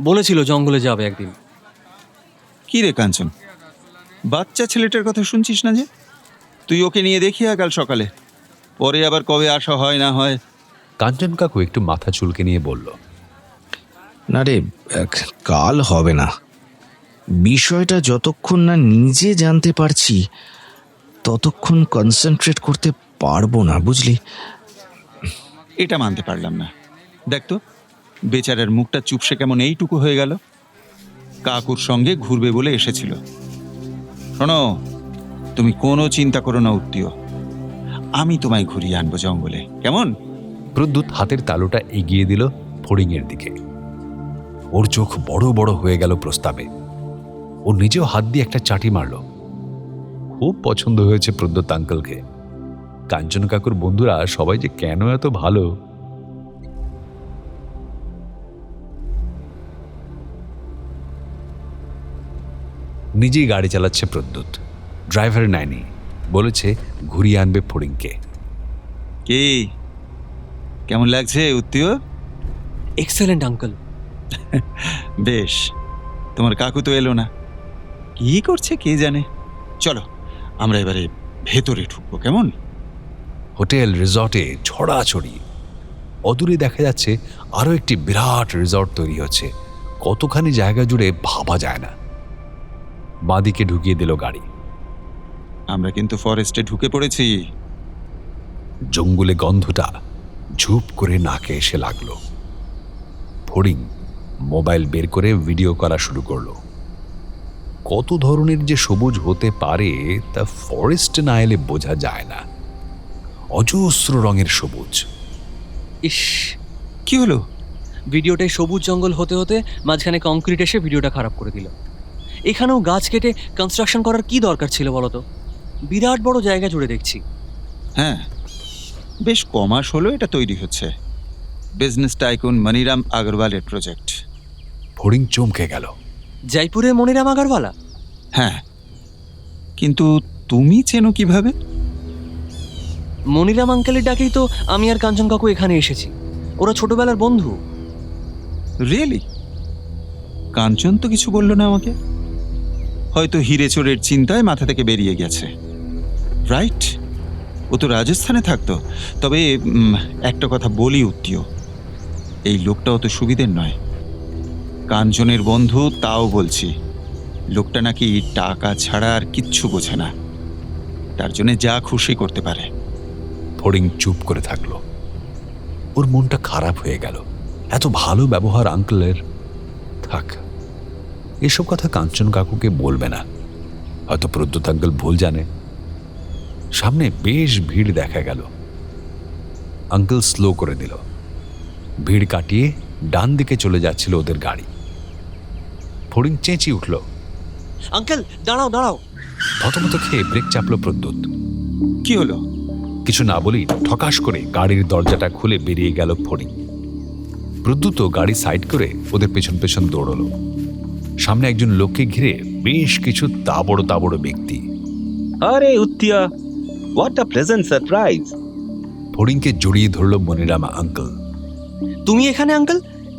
বলেছিল জঙ্গলে যাবে একদিন। কি রে কাঞ্চন, বাচ্চা ছেলেটার কথা শুনছিস না যে? তুই ওকে নিয়ে দেখি কাল সকালে, পরে আবার কবে আসা হয় না হয়। কাঞ্চন কাকু একটু মাথা চুলকে নিয়ে বলল, না রে, কাল হবে না। বিষয়টা যতক্ষণ না নিজে জানতে পারছি ততক্ষণ কনসেন্ট্রেট করতে পারবো না, বুঝলি? এটা মানতে পারলাম না। দেখ তো, বেচারার মুখটা চুপসে কেমন এইটুকু হয়ে গেল। কাকুর সঙ্গে ঘুরবে বলে এসেছিল। শোনো, তুমি কোনো চিন্তা করো না উত্তীয়, আমি তোমায় ঘুরিয়ে আনবো জঙ্গলে, কেমন? প্রদ্যুৎ হাতের তালুটা এগিয়ে দিল ফড়িংয়ের দিকে। ওর চোখ বড় বড় হয়ে গেল প্রস্তাবে। ও নিজেও হাত দিয়ে একটা চাটি মারল। খুব পছন্দ হয়েছে প্রদ্যুৎ আঙ্কেলকে। কাঞ্চন কাকুর বন্ধুরা সবাই যে কেন এত ভালো। নিজেই গাড়ি চালাচ্ছে প্রদ্যুৎ, ড্রাইভার নেয়নি, বলেছে ঘুরিয়ে আনবে ফড়িংকে। কি কেমন লাগছে উত্তীয়? Excellent uncle. বেশ, তোমার কাকু তো এলো না, কি করছে কে জানে। চলো আমরা এবারে ভেতরে ঢুকবো, কেমন? হোটেল রিসর্টে ছড়াছড়ি। অদূরে দেখা যাচ্ছে আরো একটি বিরাট রিসর্ট তৈরি হচ্ছে, কতখানি জায়গা জুড়ে ভাবা যায় না। বাঁদিকে ঢুকিয়ে দিল গাড়ি। আমরা কিন্তু ফরেস্টে ঢুকে পড়েছি। জঙ্গলে গন্ধটা ঝুপ করে নাকে এসে লাগলো। ফড়িং মোবাইল বের করে ভিডিও করা শুরু করলো। কত ধরনের যে সবুজ হতে পারে তা ফরেস্ট না এলে বোঝা যায় না। অজস্র রঙের সবুজ। ইস, কি হলো? ভিডিওটায় সবুজ জঙ্গল হতে হতে মাঝখানে কংক্রিট এসে ভিডিওটা খারাপ করে দিল। এখানেও গাছ কেটে কনস্ট্রাকশন করার কি দরকার ছিল বলতো? বিরাট বড় জায়গা জুড়ে দেখছি। হ্যাঁ, বেশ কমাস হলো এটা তৈরি হচ্ছে। বিজনেস টাইকুন মনিরাম আগরওয়ালের প্রজেক্ট। ফড়িং চমকে গেল। জয়পুরে মনিরাম আগরওয়ালা? হ্যাঁ, কিন্তু তুমি চেনো কিভাবে? মনিরাম আঙ্কেলের ডাকেই তো আমি আর কাঞ্চন কাকু এখানে এসেছি। ওরা ছোটবেলার বন্ধু। রিয়েলি? কাঞ্চন তো কিছু বললো না আমাকে। হয়তো হিরে চোরের চিন্তায় মাথা থেকে বেরিয়ে গেছে। রাইট, ও তো রাজস্থানে থাকতো। তবে একটা কথা বলি উত্তীয়, এই লোকটা অত সুবিধের নয়। কাঞ্চনের বন্ধু তাও বলছি, লোকটা নাকি টাকা ছাড়া আর কিচ্ছু বোঝে না, তার জন্য যা খুশি করতে পারে। ফড়িং চুপ করে থাকলো। ওর মনটা খারাপ হয়ে গেল। এত ভালো ব্যবহার আঙ্কেলের। থাক, এসব কথা কাঞ্চন কাকুকে বলবে না, হয়তো প্রদ্যুৎ আঙ্কেল ভুল জানে। সামনে বেশ ভিড় দেখা গেল। আঙ্কেল স্লো করে দিল। ভিড় কাটিয়ে ডান দিকে চলে যাচ্ছিল ওদের গাড়ি। ফড়িং চেঁচিয়ে উঠল, আঙ্কেল দাঁড়াও দাঁড়াও। থতমত খেয়ে ব্রেক চাপলো প্রদ্যুৎ। কি হলো? কিছু না বলেই ঠকাস করে গাড়ির দরজাটা খুলে বেরিয়ে গেল ফড়িং। প্রদ্যুৎ গাড়ি সাইড করে ওদের পেছন পেছন দৌড়লো। সামনে একজন লোককে ঘিরে বেশ কিছু তাবড় তাবড় ব্যক্তি। আরে উত্তিয়া, হোয়াট আ প্লেজেন্ট সারপ্রাইজ। ফড়িংকে জড়িয়ে ধরল মনিরাম আঙ্কেল। তুমি এখানে আঙ্কেল?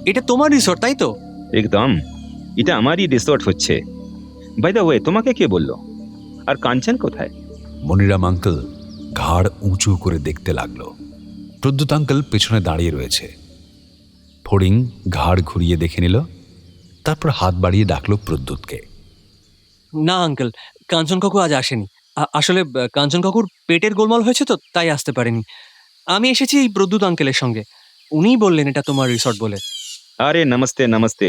এটা তোমার রিসর্ট তাই তো? একদম, এটা আমারই রিসর্ট হচ্ছে। বাই দ্য ওয়ে, তোমাকে কে বললো? আর কাঞ্চন কোথায়? মনিরাম আঙ্কেল ঘাড় উঁচু করে দেখতে লাগলো। প্রদ্যুৎ আঙ্কেল পেছনে দাঁড়িয়ে রয়েছে। ফড়িং ঘাড় ঘুরিয়ে দেখে নিল, তারপর হাত বাড়িয়ে ডাকলো প্রদ্যুৎকে। না আঙ্কেল, কাঞ্চন কাকু আজ আসেনি। আসলে কাঞ্চন কাকুর পেটের গোলমাল হয়েছে তো, তাই আসতে পারেনি। আমি এসেছি এই প্রদ্যুৎ আঙ্কেলের সঙ্গে। উনিই বললেন এটা তোমার রিসর্ট বলে। আরে namaste namaste,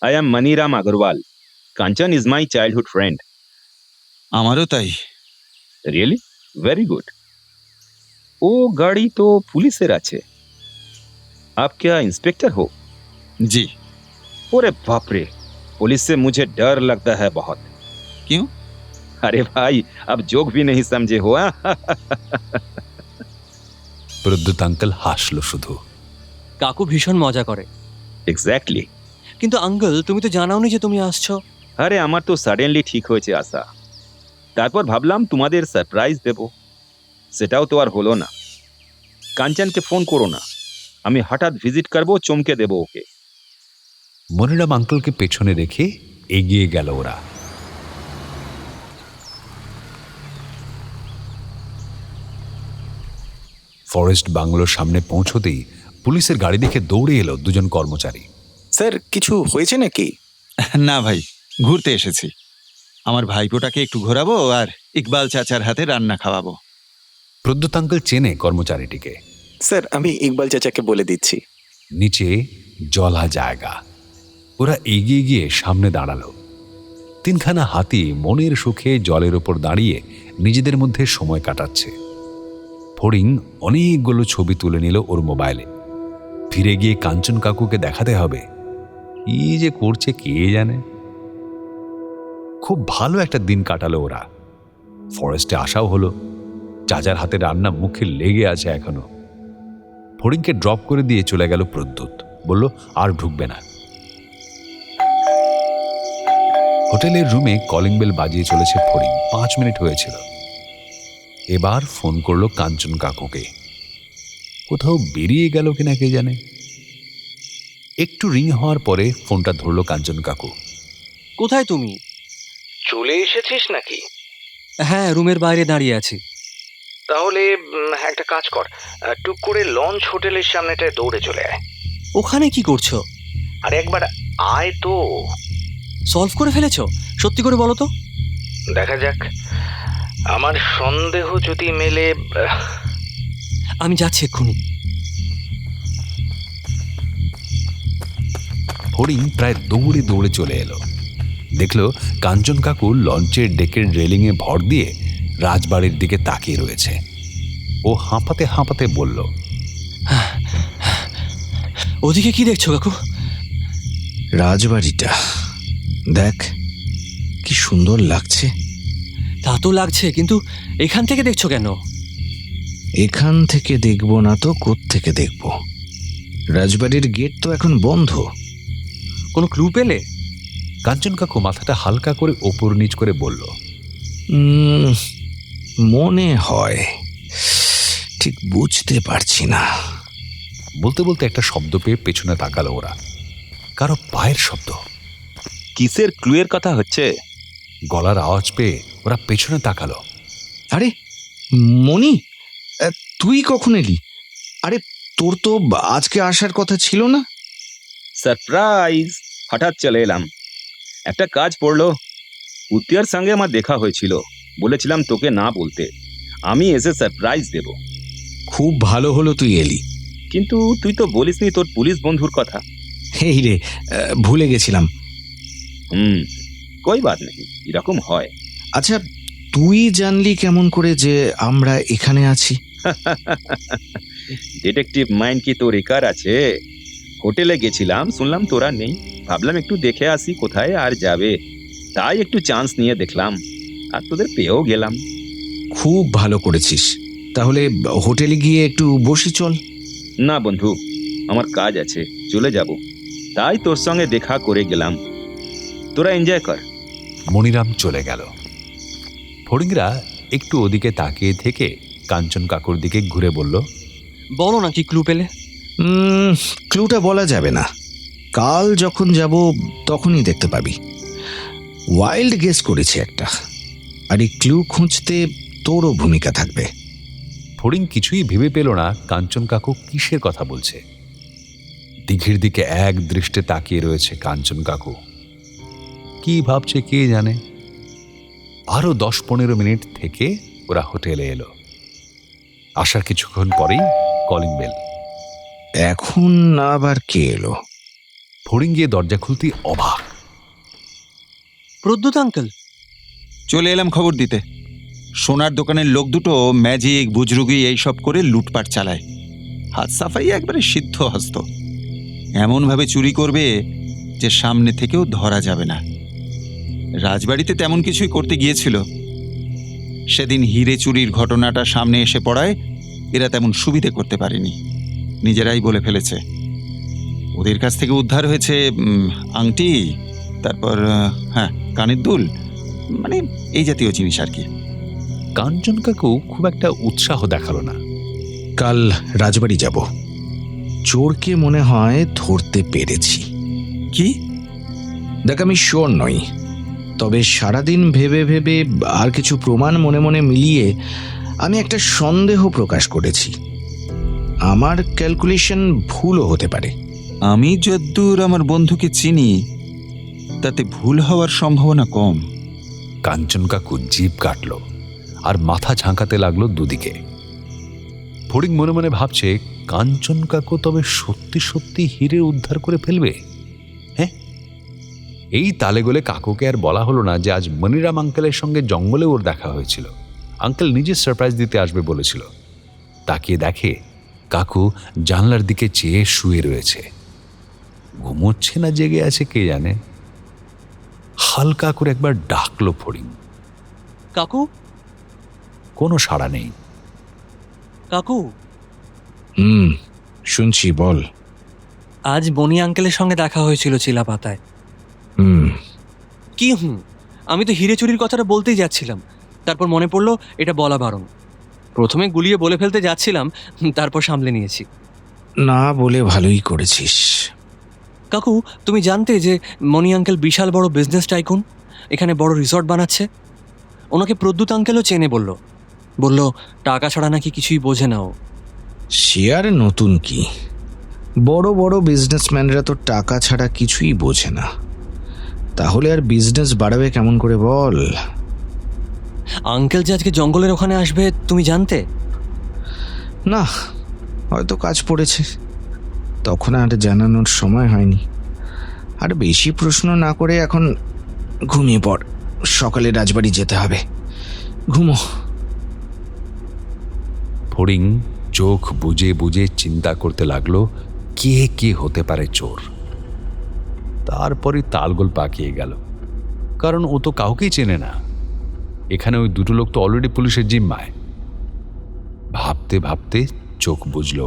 I am Maniram Agarwal. Kanchan is my childhood friend. আমারও তাই। রিয়েলি? Very good. ও গাড়ি তো পুলিশের আছে। आप क्या इंस्पेक्टर हो? জি। अरे बाप रे, पुलिस से मुझे डर लगता है बहुत। क्यों? अरे भाई, अब जोक भी नहीं समझे हो। প্রদ্যুৎ আঙ্কেল হাসলো শুধু। কাকু ভীষণ মজা করে। এক্স্যাক্টলি। কিন্তু আঙ্কেল, তুমি তো জানাওনি যে তুমি আসছো। আরে আমার তো সাডেনলি ঠিক হয়েছে আসা। তারপর ভাবলাম তোমাদের সারপ্রাইজ দেব, সেটাও তো আর হলো না। কাঞ্চনকে ফোন করো না, আমি হঠাৎ ভিজিট করব, চমকে দেব ওকে। মনিরাম আঙ্কেলকে পেছনে রেখে এগিয়ে গেল ওরা। ফরেস্ট বাংলোর সামনে পৌঁছতেই পুলিশের গাড়ি দেখে দৌড়ে এলো দুজন কর্মচারী। স্যার, কিছু হয়েছে নাকি? না ভাই, ঘুরতে এসেছি। আমার ভাইপোটাকে একটু ঘোরাবো আর ইকবাল চাচার হাতে রান্না খাওয়াবো। প্রদ্যুৎ আঙ্কেল চেনে কর্মচারীটিকে। স্যার, আমি ইকবাল চাচাকে বলে দিচ্ছি। নিচে জলা জায়গা। ওরা এগিয়ে গিয়ে সামনে দাঁড়ালো। তিনখানা হাতি মনের সুখে জলের ওপর দাঁড়িয়ে নিজেদের মধ্যে সময় কাটাচ্ছে। ফড়িং অনেকগুলো ছবি তুলে নিল ওর মোবাইলে। ফিরে গিয়ে কাঞ্চন কাকুকে দেখাতে হবে। কি যে করছে কে জানে। খুব ভালো একটা দিন কাটালো ওরা। ফরেস্টে আসাও হলো। চাচার হাতে রান্না মুখে লেগে আছে এখনো। ফড়িংকে ড্রপ করে দিয়ে চলে গেল প্রদ্যুৎ। বলল আর ঢুকবে না। হোটেলের রুমে কলিং বেল বাজিয়ে চলেছে ফড়িং। 5 মিনিট হয়েছিল। এবার ফোন করলো কাঞ্চন কাকুকে। কোথাও বেরিয়ে গেল কিনা কে জানে। একটু রিং হওয়ার পরে ফোনটা ধরলো কাঞ্চন কাকু। কোথায় তুমি? চলে এসেছিস নাকি? হ্যাঁ, রুমের বাইরে দাঁড়িয়ে আছি। তাহলে একটা কাজ কর, টুক করে লঞ্চ হোটেলের সামনেটায় দৌড়ে চলে আয়। ওখানে কি করছো? আর একবার আয় তো। সলভ করে ফেলেছো? সত্যি করে বলো তো। দেখা যাক, আমার সন্দেহ যদি মেলে। আমি যাচ্ছি এক্ষুনি। ফড়িং প্রায় দৌড়ে দৌড়ে চলে এলো। দেখলো কাঞ্চন কাকু লঞ্চের ডেকের রেলিংয়ে ভর দিয়ে রাজবাড়ির দিকে তাকিয়ে রয়েছে। ও হাঁপাতে হাঁপাতে বলল, ওদিকে কি দেখছো কাকু? রাজবাড়িটা দেখ, কি সুন্দর লাগছে। তা তো লাগছে, কিন্তু এখান থেকে দেখছো কেন? এখান থেকে দেখবো না তো কোত্থেকে দেখবো? রাজবাড়ির গেট তো এখন বন্ধ। কোনো ক্লু পেলে? কাঞ্চন কাকু মাথাটা হালকা করে ওপর নিচ করে বলল, মনে হয়, ঠিক বুঝতে পারছি না। বলতে বলতে একটা শব্দ পেয়ে পেছনে তাকালো ওরা। কারো পায়ের শব্দ। কিসের ক্লুয়ের কথা হচ্ছে? গলার আওয়াজ পেয়ে ওরা পেছনে তাকালো। আরে মনি, তুই কখন এলি? আরে তোর তো আজকে আসার কথা ছিল না। সারপ্রাইজ, হঠাৎ চলে এলাম। একটা কাজ পড়লো। উত্তিয়ার সঙ্গে আমার দেখা হয়েছিল, বলেছিলাম তোকে না বলতে। আমি এসে সারপ্রাইজ দেব। খুব ভালো হলো তুই এলি। কিন্তু তুই তো বলিসনি তোর পুলিশ বন্ধুর কথা। এই রে, ভুলে গেছিলাম। কই বাত নেই, এরকম হয়। আচ্ছা, তুই জানলি কেমন করে যে আমরা এখানে আছি? ডিটেকটিভ মাইন্ড কি তোর একার আছে? হোটেলে গেছিলাম, শুনলাম তোরা নেই। ভাবলাম একটু দেখে আসি কোথায় আর যাবে, তাই একটু চান্স নিয়ে দেখলাম, আর তোদের পেয়েও গেলাম। খুব ভালো করেছিস। তাহলে হোটেলে গিয়ে একটু বসি চল। না বন্ধু, আমার কাজ আছে, চলে যাব। তাই তোর সঙ্গে দেখা করে গেলাম। তোরা এনজয় কর। মনিরাম চলে গেল। ফড়িংরা একটু ওদিকে তাকিয়ে থেকে কাঞ্চন কাকুর দিকে ঘুরে বলল, বলো না কি ক্লু পেলে? ক্লুটা বলা যাবে না, কাল যখন যাব তখনই দেখতে পাবি। ওয়াইল্ড গেস করেছি একটা, আর এই ক্লু খুঁজতে তোরও ভূমিকা থাকবে। ফড়িং কিছুই ভেবে পেল না কাঞ্চন কাকু কিসের কথা বলছে। দিঘির দিকে এক দৃষ্টে তাকিয়ে রয়েছে কাঞ্চন কাকু। কি ভাবছে কে জানে। আরো 10-15 মিনিট থেকে ওরা হোটেলে এলো। আসার কিছুক্ষণ পরেই কলিং বেল। এখন আবার কে এলো? ফড়িং গিয়ে দরজা খুলতেই অবাক। প্রদ্যুৎ আঙ্কেল। চলে এলাম খবর দিতে। সোনার দোকানের লোক দুটো ম্যাজিক বুজরুগি এইসব করে লুটপাট চালায়। হাত সাফাই একবারে সিদ্ধ হস্ত। এমনভাবে চুরি করবে যে সামনে থেকেও ধরা যাবে না। রাজবাড়িতে তেমন কিছুই করতে গিয়েছিল। সেদিন হিরে চুরির ঘটনাটা সামনে এসে পড়ায় এরা তেমন সুবিধে করতে পারেনি, নিজেরাই বলে ফেলেছে। ওদের কাছ থেকে উদ্ধার হয়েছে আংটি, তারপর কানের দুল, মানে এই জাতীয় জিনিস আর কি। কাঞ্চন কাকু খুব একটা উৎসাহ দেখালো না। কাল রাজবাড়ি যাব, চোরকে মনে হয় ধরতে পেরেছি। কি? দেখ, আমি শিওর নই, তবে সারাদিন ভেবে ভেবে আর কিছু প্রমাণ মনে মনে মিলিয়ে আমি একটা সন্দেহ প্রকাশ করেছি। আমার ক্যালকুলেশন ভুলও হতে পারে। আমি যদ্দূর আমার বন্ধুকে চিনি তাতে ভুল হওয়ার সম্ভাবনা কম। কাঞ্চন কাকু জিভ কাটল আর মাথা ঝাঁকাতে লাগলো দুদিকে। ফড়িং মনে মনে ভাবছে, কাঞ্চন কাকু তবে সত্যি সত্যি হিরে উদ্ধার করে ফেলবে? হ্যাঁ, এই তালে গোলে কাকুকে আর বলা হলো না যে আজ মনিরাম আঙ্কেলের সঙ্গে জঙ্গলে ওর দেখা হয়েছিল। আঙ্কেল নিজে সারপ্রাইজ দিতে আসবে বলেছিল। তাকিয়ে দেখে কাকু জানলার দিকে চেয়ে শুয়ে রয়েছে। ঘুমোচ্ছে না জেগে আছে কে জানে। হালকা করে একবার ডাকলো ফড়িং। কাকু। কোনো সাড়া নেই। কাকু। শুনছি, বল। আজ বনি আঙ্কেলের সঙ্গে দেখা হয়েছিল চিলাপাতায়। কি আমি তো হিরে চুরির কথাটা বলতেই যাচ্ছিলাম, তারপর মনে পড়লো এটা বলা বারণ। প্রথমে গুলিয়ে বলে ফেলতে যাচ্ছিলাম, তারপর সামলে নিয়েছি। না বলে ভালোই করেছিস। কাকু, তুমি জানতে যে মনি আঙ্কেল বিশাল বড় বিজনেস টাইকুন, এখানে বড় রিসর্ট বানাচ্ছে। ওনাকে প্রদ্যুৎ আঙ্কেলও চেনে বলল টাকা ছাড়া নাকি কিছুই বোঝে না ও। সে আর নতুন কি, বড় বড় বিজনেসম্যানরা তো টাকা ছাড়া কিছুই বোঝে না। তাহলে আর বিজনেস বাড়াবে কেমন করে বল? আঙ্কেল যে আজকে জঙ্গলের ওখানে আসবে তুমি জানতে? না, হয়তো কাজ পড়েছে, তখন আর জানানোর সময় হয়নি। আর বেশি প্রশ্ন না করে এখন ঘুমিয়ে পড়, সকালে রাজবাড়ি যেতে হবে। ঘুমো। ফড়িং চোখ বুজে বুজে চিন্তা করতে লাগলো কে কে হতে পারে চোর। তারপরে তালগোল পাকিয়ে গেল, কারণ ও তো কাউকেই চেনে না। এখানে ওই দুটো লোক তো অলরেডি পুলিশের জিম্মায়। ভাবতে ভাবতে চোখ বুঝল।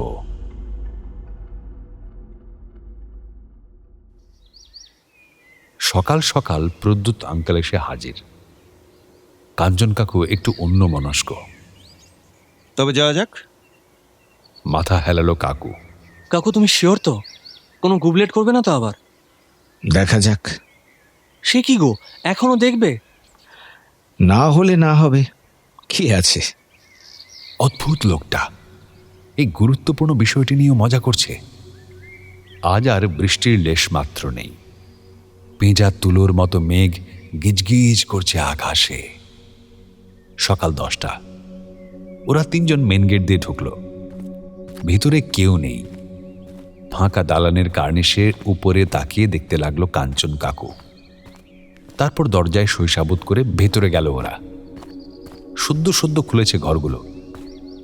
সকাল সকাল প্রদ্যুৎ আঙ্কেল এসে হাজির। কাঞ্চন কাকু একটু অন্যমনস্ক। তবে যাওয়া যাক। মাথা হেলালো কাকু। কাকু, তুমি শিওর তো? কোনো গুবলেট করবে না তো আবার? দেখা যাক। সে কি গো, এখনো দেখবে? না হলে না হবে, কি আছে। অদ্ভুত লোকটা এই গুরুত্বপূর্ণ বিষয়টি নিয়ে মজা করছে। আজ আর বৃষ্টির লেশ মাত্র নেই। পেঁজা তুলোর মতো মেঘ গিজগিজ করছে আকাশে। সকাল 10টা। ওরা 3 জন মেন গেট দিয়ে ঢুকলো। ভিতরে কেউ নেই। ফাঁকা দালানের কার্নিশের উপরে তাকিয়ে দেখতে লাগলো কাঞ্চন কাকু। তারপর দরজায় সইসাবুত করে ভেতরে গেল ওরা। সদ্য সদ্য খুলেছে ঘরগুলো,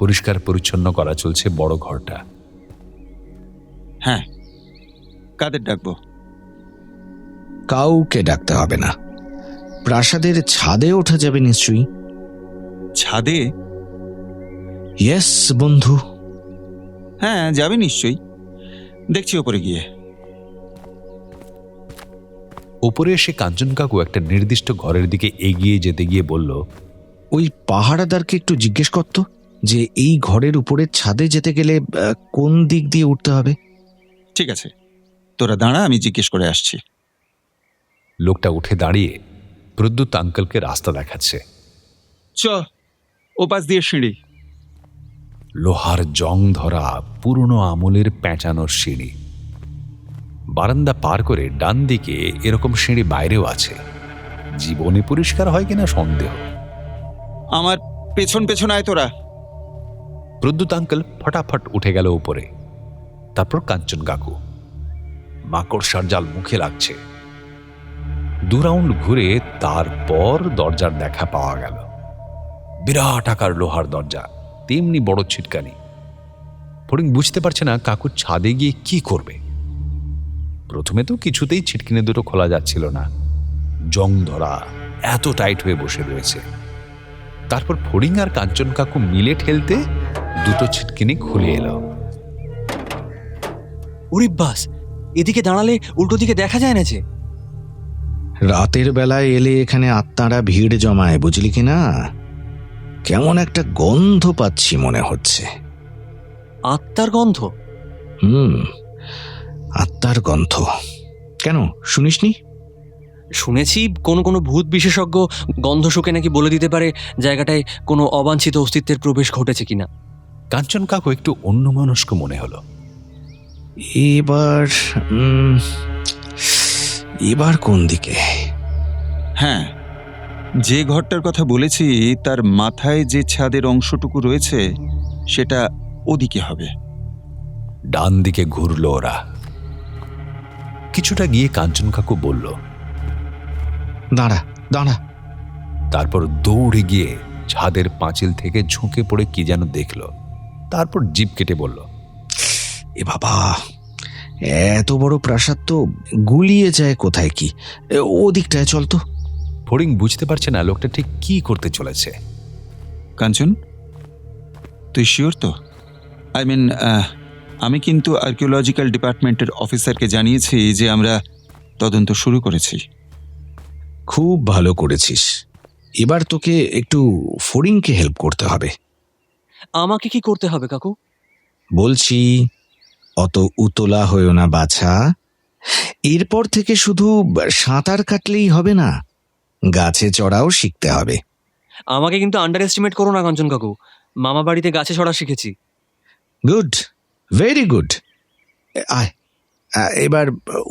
পরিষ্কার পরিচ্ছন্ন করা চলছে বড় ঘরটা। হ্যাঁ, কাদের ডাকবো? কাউকে ডাকতে হবে না, প্রাসাদের ছাদে ওঠা যাবে নিশ্চয়ই। ছাদে? ইয়েস বন্ধু। হ্যাঁ, যাবে নিশ্চয়ই, দেখছি ওপরে গিয়ে। ওপরে এসে কাঞ্চন কাকু একটা নির্দিষ্ট ঘরের দিকে এগিয়ে যেতে গিয়ে বলল, ওই পাহারাদারকে একটু জিজ্ঞেস করতো যে এই ঘরের উপরে ছাদে যেতে গেলে কোন দিক দিয়ে উঠতে হবে। ঠিক আছে, তোরা দাঁড়া, আমি জিজ্ঞেস করে আসছি। লোকটা উঠে দাঁড়িয়ে প্রদ্যুৎ আঙ্কেলকে রাস্তা দেখাচ্ছে। চ, ওপাশ দিয়ে সিঁড়ি। লোহার জং ধরা পুরনো আমলের পেঁচানোর সিঁড়ি। বারান্দা পার করে ডান দিকে এরকম সিঁড়ি বাইরেও আছে। জীবনে পরিষ্কার হয় কিনা সন্দেহ। আমার পেছন পেছন আয় তোরা। প্রদ্যুৎ আঙ্কেল ফটাফট উঠে গেল উপরে। তারপর কাঞ্চন কাকু। মাকড়সার জাল মুখে লাগছে। 2 রাউন্ড ঘুরে তারপর দরজার দেখা পাওয়া গেল। বিরাট আকার লোহার দরজা, তেমনি বড় ছিটকানি। ফড়িং বুঝতে পারছে না কাকু ছাদে গিয়ে কি করবে। প্রথমে তো কিছুতেই ছিটকিনি দুটো খোলা যাচ্ছিল না, জং ধরা, এত টাইট হয়ে বসে রয়েছে। তারপর ফড়িং আর কাঞ্চন কাকু মিলে ঠেলতে দুটো ছিটকিনি খুলে এলো। উরি বাস, এদিকে দাঁড়ালে উল্টো দিকে দেখা যায় না যে। রাতের বেলায় এলে এখানে আত্মারা ভিড় জমায়, বুঝলি কি না? কেমন একটা গন্ধ পাচ্ছি মনে হচ্ছে। আত্মার গন্ধ? আত্মার গন্ধ। কেন, শুনিসনি? শুনেছি কোনো কোনো ভূত বিশেষজ্ঞ গন্ধ শুকে নাকি বলে দিতে পারে জায়গাটায় কোনো অবাঞ্ছিত অস্তিত্বের প্রবেশ ঘটেছে কিনা। কাঞ্চন কাকু একটু অন্যমনস্ক মনে হলো। এবার কোন দিকে? হ্যাঁ, যে ঘরটার কথা বলেছি তার মাথায় যে ছাদের অংশটুকু রয়েছে সেটা ওদিকে হবে। ডান দিকে ঘুরল ওরা। কিছুটা গিয়ে কাঞ্চন কাকু বলল, দাঁড়া দাঁড়া। তারপর দৌড়ে গিয়ে ছাদের পাঁচিল থেকে ঝুঁকে পড়ে কি যেন দেখল। তারপর জিভ কেটে বলল, এ বাবা, এত বড় প্রাসাদ তো গুলিয়ে যায় কোথায় কি। ওদিকটায় চল তো। ফড়িং বুঝতে পারছে না লোকটা ঠিক কি করতে চলেছে। কাঞ্চন, তুই শিওর তো? আমি কিন্তু আর্কিওলজিক্যাল ডিপার্টমেন্টের অফিসারকে জানিয়েছি যে আমরা তদন্ত শুরু করেছি। খুব ভালো করেছিস। এবার তোকে একটু ফড়িংকে হেল্প করতে হবে। আমাকে কি করতে হবে কাকু? বলছি, অত উতলা হয়েও না বাছা। এরপর থেকে শুধু সাঁতার কাটলেই হবে না, গাছে চড়াও শিখতে হবে। আমাকে কিন্তু আন্ডার এস্টিমেট করো না কাঞ্চন কাকু। মামা বাড়িতে গাছে চড়া শিখেছি। Good, very good. আয়, এবার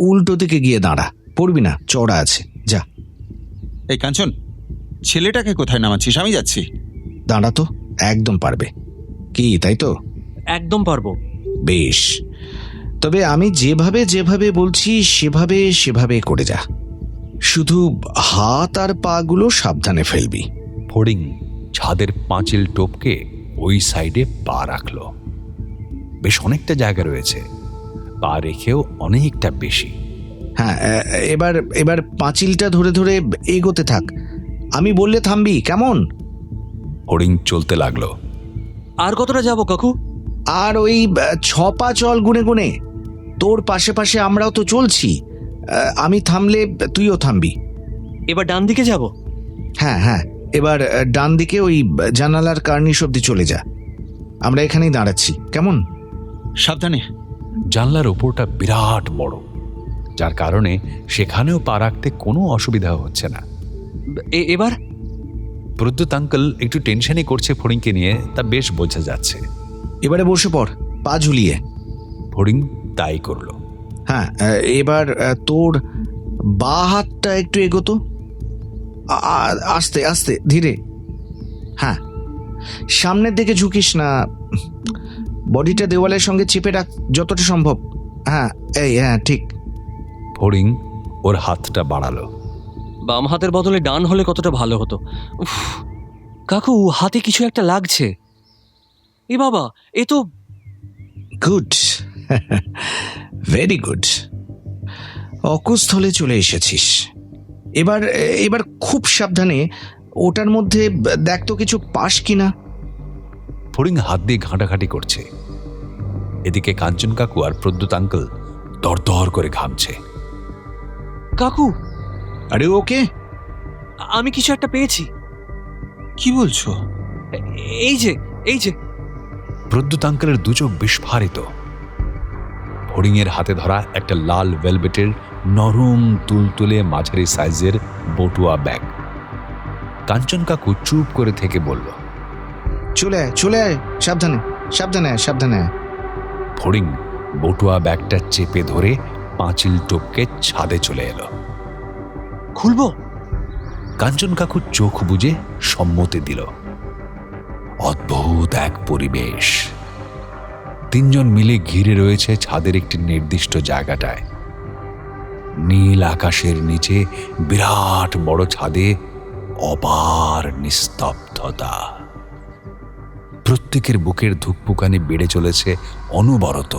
উল্টো দিকে গিয়ে দাঁড়া। পড়বি না, চড়া আছে। যা। এই কাঞ্চন, ছেলেটাকে কোথায় নামাচ্ছিস? আমি যাচ্ছি। দাঁড়া তো, একদম পারবে। কি, তাই তো? একদম পারবো। বেশ, তবে আমি যেভাবে যেভাবে বলছি সেভাবে সেভাবে করে যা। শুধু হাত আর পাগুলো সাবধানে ফেলবি। ফড়িং ছাদের পাঁচিল টপকে ওই সাইডে পা রাখল। বেশ অনেকটা জায়গা রয়েছে, পা রেখেও অনেকটা বেশি। হ্যাঁ, এবার পাঁচিলটা ধরে ধরে এগোতে থাক। আমি বললে থামবি, কেমন? ফড়িং চলতে লাগলো। আর কতটা যাবো কাকু? আর ওই 6 পা চল গুনে গুনে। তোর পাশে পাশে আমরাও তো চলছি। আমি থামলে তুইও থামবি। এবার ডান দিকে যাব? হ্যাঁ হ্যাঁ, এবার ডান দিকে ওই জানালার কার্নিশ অব্দি চলে যা। আমরা এখানেই দাঁড়াচ্ছি, কেমন? সাবধানে। জানলার ওপরটা বিরাট বড়, যার কারণে সেখানেও পা রাখতে কোনো অসুবিধা হচ্ছে না। এবার প্রদ্যুৎ আঙ্কেল একটু টেনশনই করছে ফড়িংকে নিয়ে, তা বেশ বোঝা যাচ্ছে। এবারে বসে পড়, পা ঝুলিয়ে। ফড়িং তাই করল। হ্যাঁ, এবার তোর বা হাতটা একটু এগোতো, আস্তে আস্তে ধীরে। হ্যাঁ, সামনের দিকে ঝুঁকিস না, বডিটা দেওয়ালের সঙ্গে চেপে রাখ যতটা সম্ভব। হ্যাঁ, হ্যাঁ ঠিক। ফড়িং ওর হাতটা বাড়ালো। বাম হাতের বদলে ডান হলে কতটা ভালো হতো। উফ, কাকু, হাতে কিছু একটা লাগছে। এ বাবা, এ তো। Good, very good. অকুস্থলে চলে এসেছিস। এবার খুব সাবধানে ওটার মধ্যে দেখ তো কিছু পাস কিনা। ফড়িং হাত দিয়ে ঘাঁটাঘাঁটি করছে। এদিকে কাঞ্চন কাকু আর প্রদ্যুৎ আঙ্কেল দরদর করে ঘামছে। কাকু, আরে ওকে, আমি কিছু একটা পেয়েছি। কি বলছো? এই যে, এই যে। প্রদ্যুৎ আঙ্কেলের দুচোখ বিস্ফারিত। ফড়িংয়ের হাতে ধরা একটা লাল ভেলভেটের নরম তুলতুলে মাঝারি সাইজের বটুয়া ব্যাগ। কাঞ্চন কাকু চুপ করে থেকে বলল, চলে আয়, চলে আয়, সাবধানে সাবধানে সাবধানে। ফড়িং বটুয়া ব্যাগটা চেপে ধরে পাঁচিল টপকে ছাদে চলে এলো। খুলবো? কাঞ্চন কাকু চোখ বুজে সম্মতি দিল। অদ্ভুত এক পরিবেশ। তিনজন মিলে ঘিরে রয়েছে ছাদের একটি নির্দিষ্ট জায়গাটায়। নীল আকাশের নিচে বিরাট বড় ছাদে অপার নিস্তব্ধতা। প্রত্যেকের বুকের ধুকপুকানি বেড়ে চলেছে অনবরত।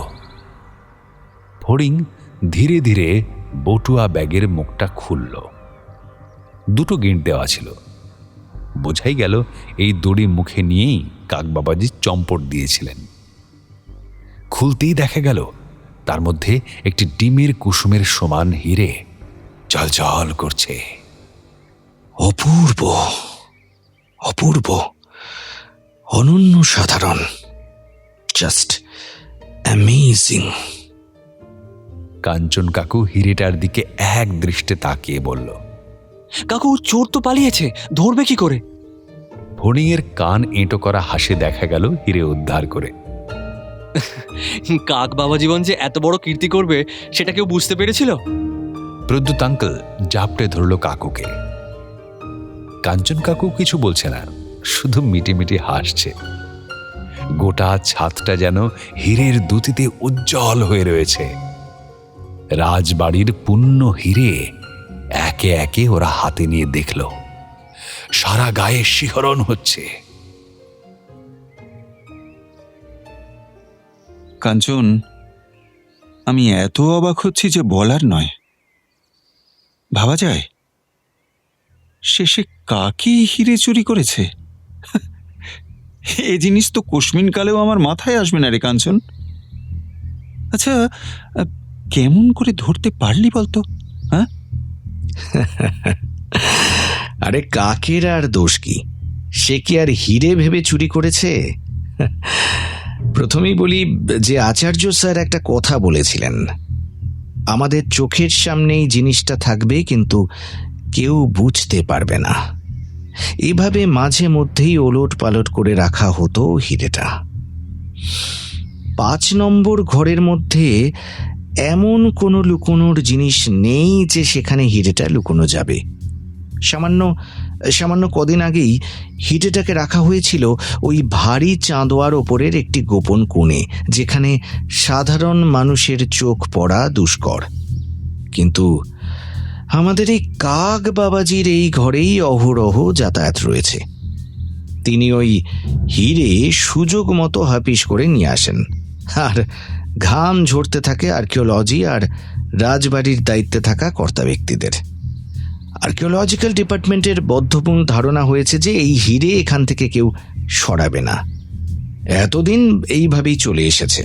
ফড়িং ধীরে ধীরে বটুয়া ব্যাগের মুখটা খুলল। দুটো গিঁট দেওয়া ছিল। বোঝাই গেল এই দড়ি মুখে নিয়েই কাকবাবাজি চম্পট দিয়েছিলেন। খুলতেই দেখা গেল তার মধ্যে একটি ডিমের কুসুমের সমান হিরে ঝলঝল করছে। অপূর্ব, অপূর্ব, অনন্য, সাধারণ, জাস্ট অ্যামেজিং। কাঞ্চন কাকু হিরেটার দিকে এক দৃষ্টে তাকিয়ে বলল, কাকু, চোর তো পালিয়েছে, ধরবে কি করে? ফড়িংয়ের কান এঁটো করা হাসি দেখা গেল হিরে উদ্ধার করে। কাক বাবা জীবন যে এত বড় কীর্তি করবে সেটা কেউ বুঝতে পেরেছিল? প্রদ্যুৎ আঙ্কেল জাপটে ধরল কাকুকে। কাঞ্চন কাকু কিছু বলছে না, শুধু মিটিমিটি হাসছে। গোটা ছাদটা যেন হীরের দ্যুতিতে উজ্জ্বল হয়ে রয়েছে। রাজবাড়ির পুণ্য হীরে একে একে ওরা হাতে নিয়ে দেখল। সারা গায়ে শিহরণ হচ্ছে। কাঞ্চন, আমি এত অবাক হচ্ছি যে বলার নয়। ভাবা যায় শেষে কাকই হিরে চুরি করেছে? এ জিনিস তো কোশমিন কালেও আমার মাথায় আসবে না রে কাঞ্চন। আচ্ছা, কেমন করে ধরতে পারলি বলতো? হ্যাঁ, আরে কাকের আর দোষ কি? সে কি আর হিরে ভেবে চুরি করেছে? প্রথমেই বলি যে আচার্য স্যার একটা কথা বলেছিলেন, আমাদের চোখের সামনেই জিনিসটা থাকবে কিন্তু কেউ বুঝতে পারবে না। এভাবে মাঝে মধ্যেই ওলট পালট করে রাখা হতো হিরেটা। 5 নম্বর ঘরের মধ্যে এমন কোনো লুকোনোর জিনিস নেই যে সেখানে হিরেটা লুকোনো যাবে। সামান্য কদিন আগেই হিরেটাকে রাখা হয়েছিল ওই ভারী চাঁদোয়ার ওপরের একটি গোপন কোণে, যেখানে সাধারণ মানুষের চোখ পড়া দুষ্কর। কিন্তু আমাদের এই কাক বাবাজির এই ঘরেই অহরহ যাতায়াত রয়েছে। তিনি ওই হিরে সুযোগ মতো হাপিস করে নিয়ে আসেন, আর ঘাম ঝরতে থাকে আর্কিওলজি আর রাজবাড়ির দায়িত্বে থাকা কর্তা ব্যক্তিদের। আর্কিওলজিক্যাল ডিপার্টমেন্টের বদ্ধমূল ধারণা হয়েছে যে এই হিরে এখান থেকে কেউ সরাবে না। এতদিন এইভাবেই চলে এসেছে।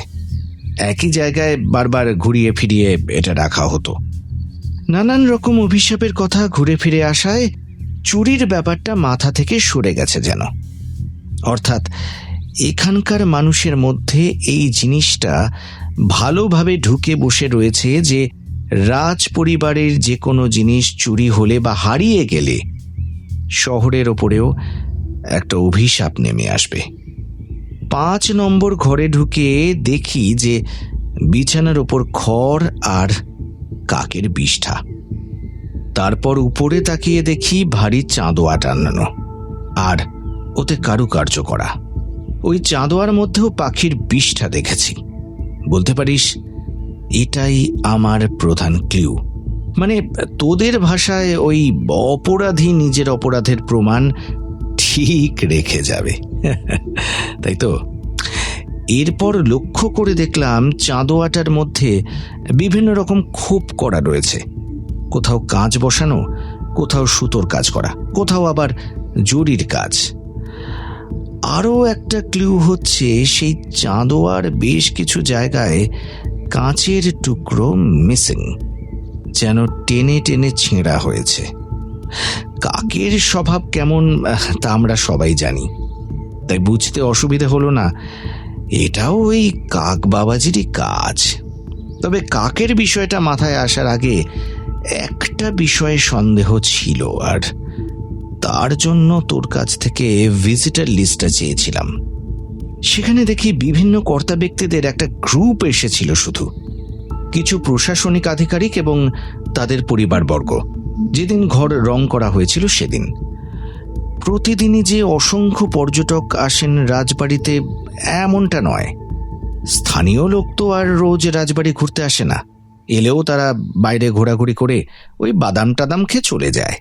একই জায়গায় বারবার ঘুরিয়ে ফিরিয়ে এটা রাখা হতো। নানান রকম অভিশাপের কথা ঘুরে ফিরে আসায় চুরির ব্যাপারটা মাথা থেকে সরে গেছে যেন। অর্থাৎ এখানকার মানুষের মধ্যে এই জিনিসটা ভালোভাবে ঢুকে বসে রয়েছে যে রাজ পরিবারের যে কোনো জিনিস চুরি হলে বা হারিয়ে গেলে শহরের ওপরেও একটা অভিশাপ নেমে আসবে। 5 নম্বর ঘরে ঢুকে দেখি যে বিছানার ওপর খড় আর কাকের বিষ্ঠা। তারপর উপরে তাকিয়ে দেখি ভারী চাঁদোয়া টানানো আর ওতে কারুকার্য করা। ওই চাঁদোয়ার মধ্যেও পাখির বিষ্ঠা দেখেছি। বলতে পারিস এটাই আমার প্রধান ক্লিউ। মানে তোদের ভাষায় ওই অপরাধী নিজের অপরাধের প্রমাণ ঠিক রেখে যাবে, তাই তো? এরপর লক্ষ্য করে দেখলাম চাঁদোয়াটার মধ্যে বিভিন্ন রকম খোপ করা রয়েছে। কোথাও কাঁচ বসানো, কোথাও সুতোর কাজ করা, কোথাও আবার জরির কাজ। আরও একটা ক্লু হচ্ছে সেই চাঁদোয়ার বেশ কিছু জায়গায় কাঁচের টুকরো মিসিং, যেন টেনে টেনে ছেঁড়া হয়েছে। কাকের স্বভাব কেমন তা আমরা সবাই জানি, তাই বুঝতে অসুবিধা হলো না এটাও ওই কাক বাবাজিরই কাজ। তবে কাকের বিষয়টা মাথায় আসার আগে একটা বিষয়ে সন্দেহ ছিল, আর তার জন্য তোর কাছ থেকে ভিজিটার লিস্টটা চেয়েছিলাম। সেখানে দেখি বিভিন্ন কর্তা ব্যক্তিদের একটা গ্রুপ এসেছিল, শুধু কিছু প্রশাসনিক আধিকারিক এবং তাদের পরিবারবর্গ। যেদিন ঘর রং করা হয়েছিল সেদিন। প্রতিদিনই যে অসংখ্য পর্যটক আসেন রাজবাড়িতে এমনটা নয়। স্থানীয় লোক তো আর রোজ রাজবাড়ি ঘুরতে আসে না, এলেও তারা বাইরে ঘোরাঘুরি করে ওই বাদাম টাদাম খেয়ে চলে যায়।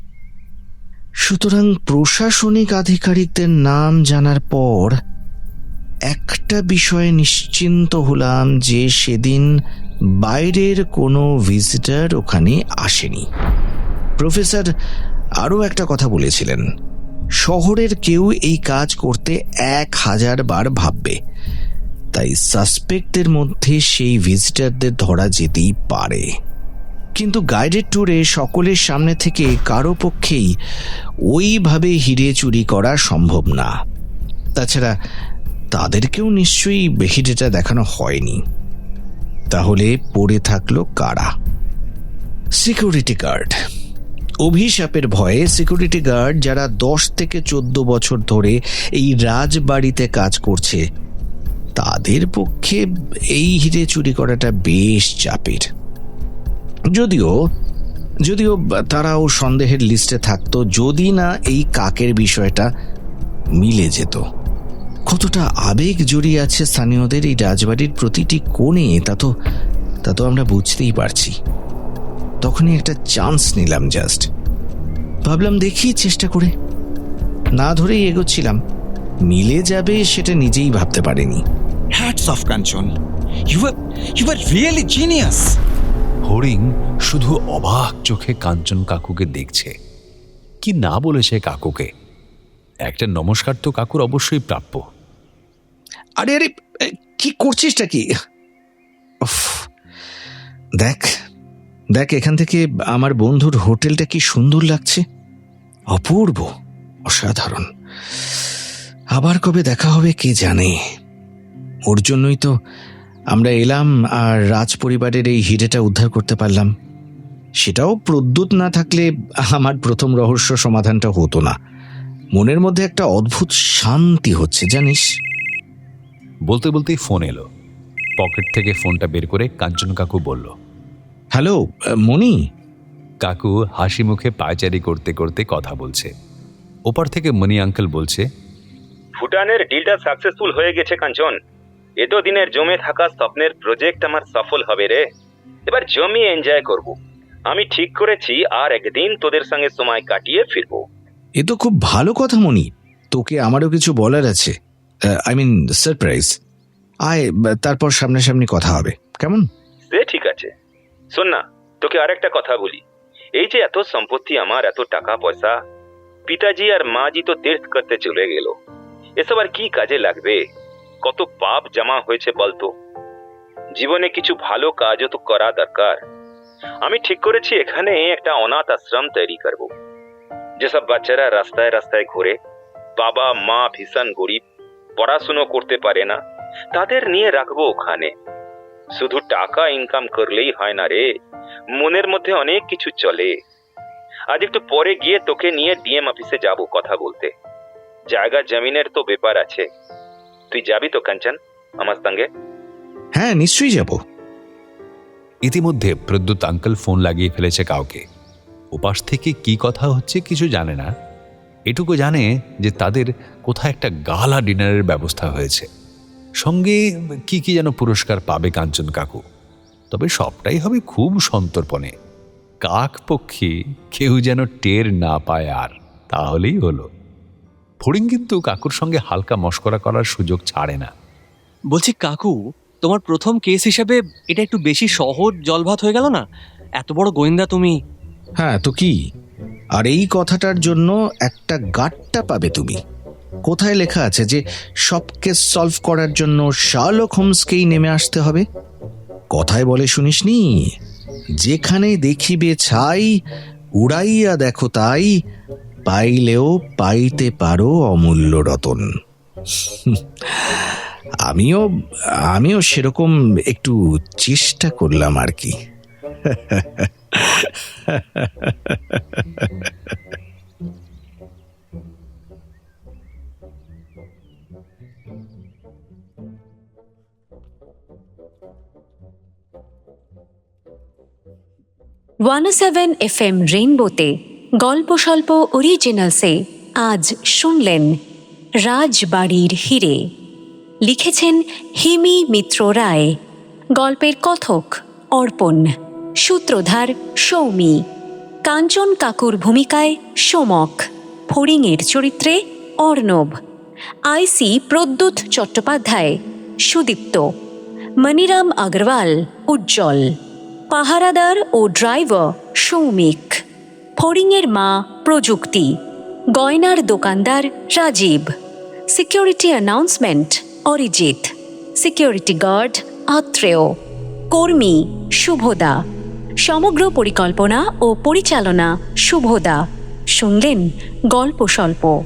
সুতরাং প্রশাসনিক আধিকারিকদের নাম জানার পর একটা বিষয়ে নিশ্চিন্ত হলাম যে সেদিন বাইরের কোনো ভিজিটার ওখানে আসেনি। প্রফেসর আরও একটা কথা বলেছিলেন, শহরের কেউ এই কাজ করতে 1000 বার ভাববে, তাই সাসপেক্টদের মধ্যে সেই ভিজিটারদের ধরা যেতেই পারে। কিন্তু গাইডেড ট্যুরে সকলের সামনে থেকে কারো পক্ষেই ওইভাবে হিরে চুরি করা সম্ভব না। তাছাড়া তাদেরকেও নিশ্চয়ই হিরেটা দেখানো হয়নি। তাহলে পড়ে থাকলো কারা? Security guard. অভিশাপের ভয়ে সিকিউরিটি গার্ড যারা 10 থেকে 14 বছর ধরে এই রাজবাড়িতে কাজ করছে, তাদের পক্ষে এই হিরে চুরি করাটা বেশ চাপের। যদিও তারাও সন্দেহের লিস্টে থাকতো যদি না এই কাকের বিষয়টা মিলে যেত। কতটা আবেগ জড়িয়ে আছে স্থানীয়দের এই রাজবাড়ির প্রতিটি কোণে তা তো আমরা বুঝতেই পারছি। তখনই একটা চান্স নিলাম, জাস্ট ভাবলাম দেখি চেষ্টা করে। না ধরেই এগোচ্ছিলাম, মিলে যাবে সেটা নিজেই ভাবতে পারিনি। Hats off Kanchan, you are really genius. হরিং শুধু অবাক চোখে কাঞ্চন কাকুকে দেখছে। কি না বলেছে কাকুকে? একটা নমস্কার তো কাকুর অবশ্যই প্রাপ্য। আরে আরে কি করছিসটা কি? দেখ দেখ, এখান থেকে আমার বন্ধুর হোটেলটা কি সুন্দর লাগছে, অপূর্ব, অসাধারণ। আবার কবে দেখা হবে কে জানে। ওর জন্যই তো আমরা এলাম আর রাজ পরিবারের এই হিরেটা উদ্ধার করতে পারলাম। সেটাও প্রদ্যুৎ না থাকলে আমার প্রথম রহস্য সমাধানটা হতো না। মনের মধ্যে একটা অদ্ভুত শান্তি হচ্ছে জানিস। বলতে বলতেই ফোন এলো। পকেট থেকে ফোনটা বের করে কাঞ্চন কাকু বলল, হ্যালো মণি। কাকু হাসি মুখে পায়চারি করতে করতে কথা বলছে। ওপার থেকে মণি আঙ্কেল বলছে, ভুটানের ডিলটা সাকসেসফুল হয়ে গেছে কাঞ্চন। এতদিনের জমে থাকা স্বপ্নের প্রজেক্ট আমার সফল হবে রে। এবার জমি এনজয় করব। আমি ঠিক করেছি আর একদিন তোদের সঙ্গে সময় কাটিয়ে ফিরবো। এ তো খুব ভালো কথা মণি, তোকে আমারও কিছু বলার আছে। I mean surprise. আয়, তারপর সামনাসামনি কথা হবে, কেমন? সে ঠিক আছে। শোন না, তোকে আরেকটা কথা বলি। এই যে এত সম্পত্তি আমার, এত টাকা পয়সা, পিতাজি আর মাজি তো তীর্থ করতে চলে গেল। এসব আর কি কাজে লাগবে? কত পাপ জমা হয়েছে বলতো। জীবনে কিছু ভালো কাজও তো করা দরকার। আমি ঠিক করেছি এখানে একটা অনাথ আশ্রম তৈরি করব। যেসব বাচ্চারা রাস্তায় রাস্তায় ঘুরে, বাবা মা ভীষণ গরিব, পড়াশুনো করতে পারে না, তাদের নিয়ে রাখবো ওখানে। শুধু টাকা ইনকাম করলেই হয় না রে, মনের মধ্যে অনেক কিছু চলে। আজ একটু পরে গিয়ে তোকে নিয়ে ডিএম অফিসে যাব কথা বলতে। জায়গা জমিনের তো ব্যাপার আছে। তুই যাবি তো কাঞ্চন আমার সঙ্গে? হ্যাঁ, নিশ্চয়ই যাব। ইতিমধ্যে প্রদ্যুৎ আঙ্কেল ফোন লাগিয়ে ফেলেছে কাউকে। ওপাশ থেকে কি কথা হচ্ছে কিছু জানে না। এটুকু জানে যে তাদের কোথায় একটা গালা ডিনারের ব্যবস্থা হয়েছে, সঙ্গে কি কি যেন পুরস্কার পাবে কাঞ্চন কাকু। তবে সবটাই হবে খুব সন্তর্পণে, কাক পক্ষী কেউ যেন টের না পায়, আর তাহলেই হলো। ফড়িং কিন্তু কাকুর সঙ্গে হালকা মশকরা করার সুযোগ ছাড়ে না। বলছি কাকু, তোমার প্রথম কেস হিসেবে এটা একটু বেশি সহজ জলভাত হয়ে গেল না? এত বড় গোয়েন্দা তুমি। হ্যাঁ তো কি, আর এই কথাটার জন্য একটা গাট্টা পাবে তুমি। কোথায় লেখা আছে যে সব কেস সলভ করার জন্য শার্লক হোমসকেই নেমে আসতে হবে? কথায় বলে শুনিসনি, যেখানে দেখিবে ছাই, উড়াইয়া দেখো তাই, পাইলেও পাইতে পারো অমূল্য রতন। আমিও সেরকম একটু চেষ্টা করলাম আর কি। ওয়ান FM রেইনবোতে গল্প স্বল্প অরিজিনালসে আজ শুনলেন রাজবাড়ির হিরে। লিখেছেন হিমি মিত্র রায়। গল্পের কথক অর্পণ, সূত্রধার সৌমি, কাঞ্চন কাকুর ভূমিকায় সোমক, ফড়িংয়ের চরিত্রে অর্ণব, আইসি প্রদ্যুৎ চট্টোপাধ্যায় সুদীপ্ত, মনিরাম আগরওয়াল উজ্জ্বল, পাহারাদার ও ড্রাইভার সৌমিক, ফড়িংয়ের মা প্রযুক্তি, গয়নার দোকানদার Rajib, security announcement Arijit, security guard Atreya, কর্মী শুভদা, সমগ্র পরিকল্পনা ও পরিচালনা শুভদা। শুনলেন গল্প স্বল্প।